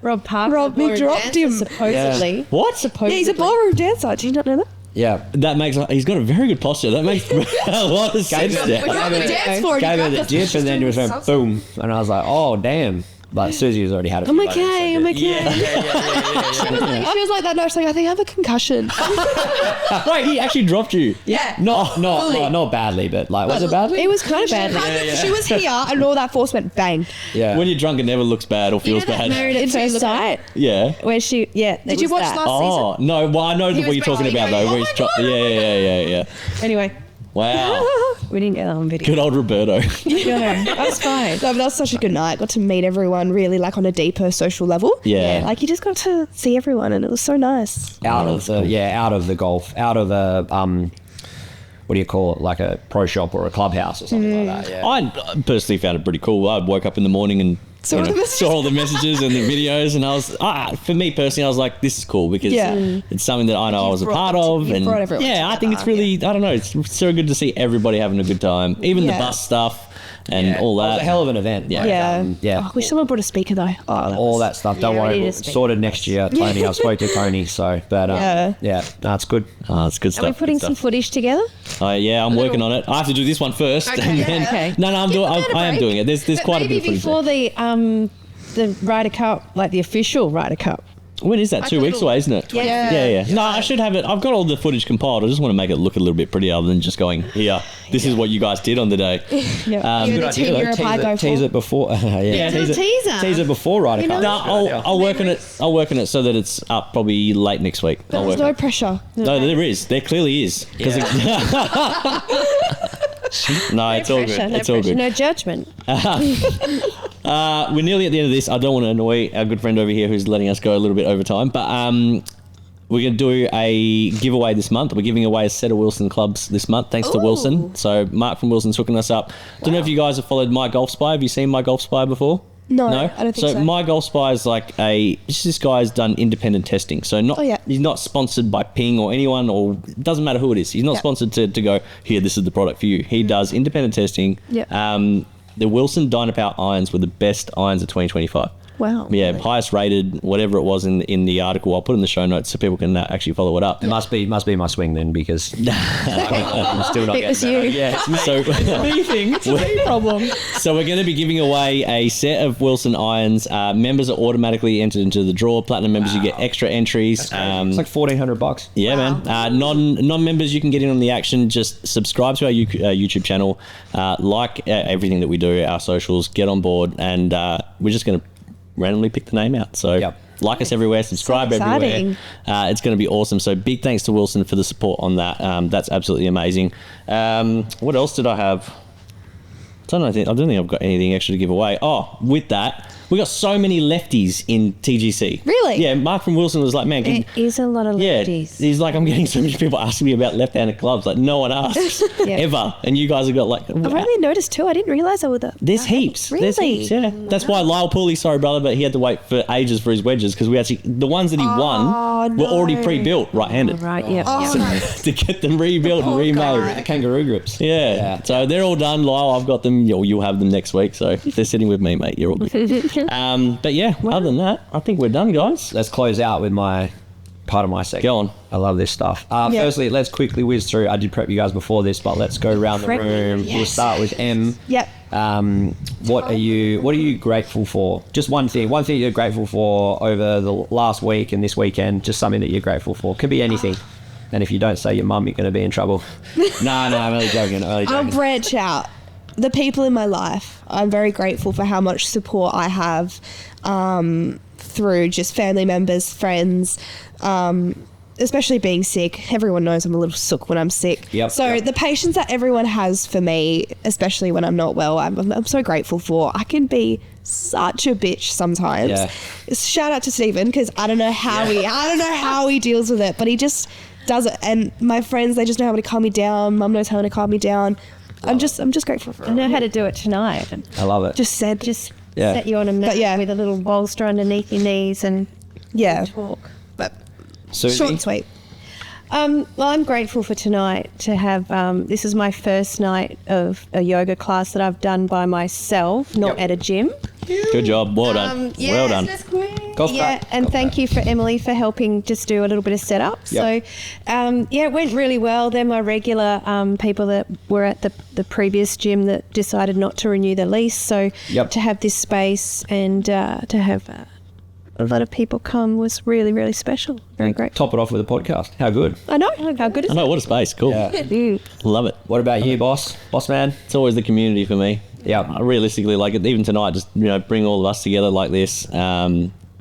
Rob Parker. Rob, we dropped him. Supposedly. Yeah. What? Yeah, he's a ballroom dancer. Do you not know that? Yeah. That makes. He's got a very good posture. That makes a lot of sense. Gave her the dip and then just went boom. And I was like, oh, damn. But Susie has already had it. I'm okay. Yeah. She was like that. No, she's like, I think I have a concussion. Wait, he actually dropped you. Yeah. Not badly, but like, was it badly? It was kind of bad. She was here and all that force went bang. Yeah. When you're drunk, it never looks bad or feels bad. Married at first sight. Yeah. Where she, Did you watch last season? Oh no! Well, I know what you're talking about though. Where he's dropped. Yeah. Anyway. Wow. We didn't get that on video. Good old Roberto. That was fine. No, but that was such a good night. Got to meet everyone really like on a deeper social level. Yeah. Like you just got to see everyone and it was so nice. Out of the golf, out of a what do you call it, like a pro shop or a clubhouse or something like that. Yeah. I personally found it pretty cool. I woke up in the morning and saw all the messages and the videos, and I was, for me personally, I was like, this is cool because it's something that I know I was a part of, and I think it's really, I don't know, it's so good to see everybody having a good time, even the bus stuff and all that. It was a hell of an event. Yeah. Yeah. I wish someone brought a speaker though. All that stuff. Don't worry, we'll sorted next year. Tony, I spoke to Tony, so but no, it's good. Oh, it's good stuff. Are we putting some footage together? I'm working on it. I have to do this one first. Okay. No, I am doing it. There's quite a bit of footage before the Ryder Cup, like the official Ryder Cup. When is that? 2 weeks away, isn't it? Yeah. No, I should have it. I've got all the footage compiled. I just want to make it look a little bit prettier other than just going, here, this is what you guys did on the day. Good idea. Tease it before. Tease it before Ryder Cup. No, I'll work on it. I'll work on it so that it's up probably late next week. There's no pressure. No, there is. There clearly is. No, it's all good. It's all good. No judgment. We're nearly at the end of this. I don't want to annoy our good friend over here who's letting us go a little bit over time, but we're going to do a giveaway this month. We're giving away a set of Wilson clubs this month, thanks to Wilson. So Mark from Wilson's hooking us up. Don't know if you guys have followed My Golf Spy. Have you seen My Golf Spy before? No, I don't think so. My Golf Spy is like this guy's done independent testing. So he's not sponsored by Ping or anyone, or it doesn't matter who it is. He's not sponsored to go, here, this is the product for you. He does independent testing. The Wilson Dynapower irons were the best irons of 2025. Wow. Yeah, highest rated, whatever it was in the article. I'll put in the show notes so people can actually follow it up. It must be my swing then, because I'm still not it was you. Yeah, it's a me thing. It's a me problem. So we're going to be giving away a set of Wilson irons. Members are automatically entered into the draw. Platinum members, you get extra entries. It's like $1,400. Yeah, man. Non-members, you can get in on the action. Just subscribe to our YouTube channel, like everything that we do, our socials, get on board, and we're just going to randomly pick the name out. So like us everywhere, subscribe everywhere. It's going to be awesome. So big thanks to Wilson for the support on that. That's absolutely amazing. What else did I have? I don't think I've got anything extra to give away. Oh, with that, we got so many lefties in TGC. Really? Yeah, Mark from Wilson was like, man, It is a lot of lefties. Yeah, he's like, I'm getting so many people asking me about left-handed clubs. Like, no one asks ever. And you guys have got like... I've only noticed 2. I didn't realise I would. There's heaps. Really? There's heaps, yeah. That's why Lyle Pooley, sorry brother, but he had to wait for ages for his wedges, because we actually... The ones that he won were already pre-built right-handed. Right, yeah. To get them rebuilt and remade. Kangaroo grips. Yeah. So they're all done. Lyle, I've got them. You'll have them next week. So they're sitting with me, mate. You're all good. But yeah, other than that, I think we're done, guys. Let's close out with my part of my segment. Go on. I love this stuff. Firstly, let's quickly whiz through. I did prep you guys before this, but let's go around the room. Yes. We'll start with M. Yep. What are you grateful for? Just one thing you're grateful for over the last week and this weekend. Just something that you're grateful for. Could be anything. And if you don't say your mum, you're going to be in trouble. No, I'm only joking. I'll branch out. The people in my life, I'm very grateful for how much support I have through just family members, friends, especially being sick. Everyone knows I'm a little sook when I'm sick. So the patience that everyone has for me, especially when I'm not well, I'm so grateful for. I can be such a bitch sometimes. Shout out to Stephen, because I don't know how he deals with it, but he just does it. And my friends, they just know how to calm me down. Mum knows how to calm me down. I'm just grateful for it. I know how to do it tonight. I love it. Just set you on a mat with a little bolster underneath your knees and talk. But Susie? short and sweet. Well, I'm grateful for tonight to have. This is my first night of a yoga class that I've done by myself, not at a gym. Good job. Well done. Well done. And thank you for Emily for helping just do a little bit of setup. So, it went really well. They're my regular people that were at the previous gym that decided not to renew the lease. So to have this space and to have a lot of people come was really, really special. Very great. Top it off with a podcast. How good. I know. How good is it? I know. What a space. Cool. Yeah. Love it. What about you, boss man? It's always the community for me. Yeah. Realistically, like even tonight, just bring all of us together like this.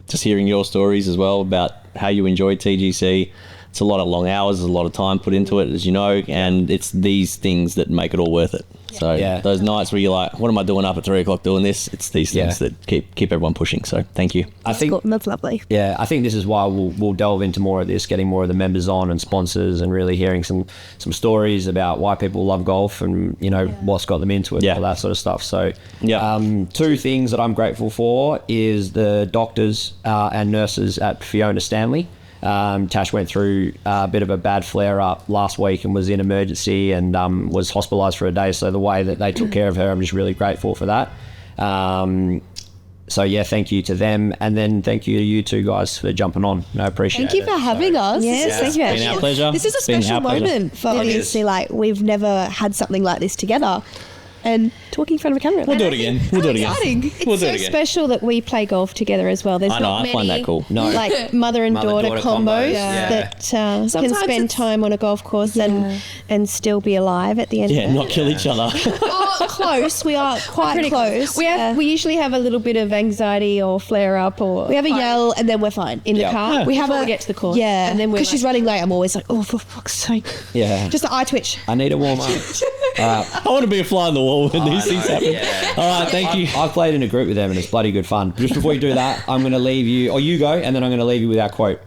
Just hearing your stories as well about how you enjoy TGC. It's a lot of long hours, there's a lot of time put into it, as you know, and it's these things that make it all worth it. So those nights where you're like, what am I doing up at 3 o'clock doing this? It's these things that keep everyone pushing. So thank you. I think that's lovely. Yeah, I think this is why we'll delve into more of this, getting more of the members on and sponsors, and really hearing some stories about why people love golf and what's got them into it, all that sort of stuff. So 2 things that I'm grateful for is the doctors and nurses at Fiona Stanley. Tash went through a bit of a bad flare-up last week and was in emergency and was hospitalised for a day. So the way that they took care of her, I'm just really grateful for that. Thank you to them. And then thank you to you two guys for jumping on. I appreciate it. Thank you for having us. Yes, thank you. It's been our pleasure. This is a special moment for obviously, like, we've never had something like this together. and talking in front of a camera. We'll do it again. We'll do it again. Exciting. We'll do so it again. special that we play golf together as well. There's I know, not I many, find that cool. No. like mother and daughter combos that can Sometimes spend it's- time on a golf course and still be alive at the end. Yeah, of it. not kill each other. Oh, close. We are quite Pretty close. We usually have a little bit of anxiety or flare up or We have a yell and then we're fine. in the car. We have before a we get to the course. Yeah, and then we're because she's like, running late. I'm always like, oh, for fuck's sake. Yeah. Just the eye twitch. I need a warm up. I want to be a fly on the wall when these things happen. Yeah. All right, thank you. I've played in a group with them and it's bloody good fun. Just before you do that, I'm going to leave you, or you go, and then I'm going to leave you with our quote.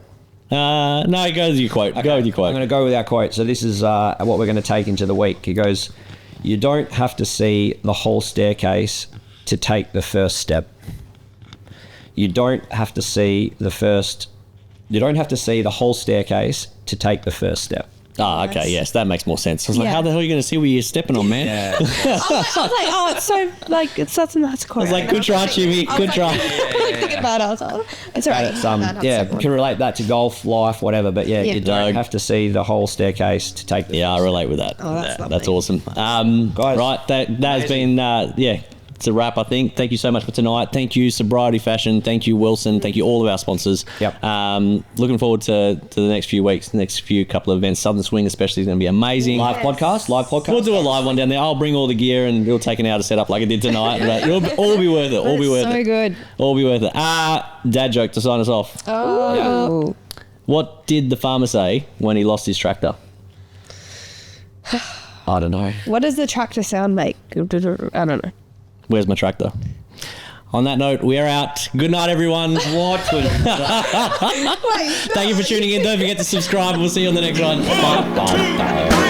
No, go with your quote. Okay. Go with your quote. I'm going to go with our quote. So this is what we're going to take into the week. He goes, "You don't have to see the whole staircase to take the first step. You don't have to see the whole staircase to take the first step." Ah, okay, yes, that makes more sense. I was like, how the hell are you going to see where you're stepping on, man? Yeah. I was like, oh, it's so, like, it's such a nice quote. I was like, good try, Jimmy, good try. Thinking about it, I was like, it's all right. It's, you can relate that to golf, life, whatever. But yeah, you don't have to see the whole staircase to take the Yeah, I relate with that. Oh, That's awesome. Guys, right, that has been, it's a wrap, I think. Thank you so much for tonight. Thank you, Sobriety Fashion. Thank you, Wilson. Thank you, all of our sponsors. Yep. Looking forward to the next few weeks, the next few couple of events. Southern Swing especially is going to be amazing. Live podcast. We'll do a live one down there. I'll bring all the gear and we'll take an hour to set up like I did tonight. But it'll all be worth it. All be worth it. So good. All be worth it. Dad joke to sign us off. Oh. What did the farmer say when he lost his tractor? I don't know. What does the tractor sound make? I don't know. Where's my tractor? On that note, we are out. Good night, everyone. Thank you for tuning in. Don't forget to subscribe. We'll see you on the next one. Bye.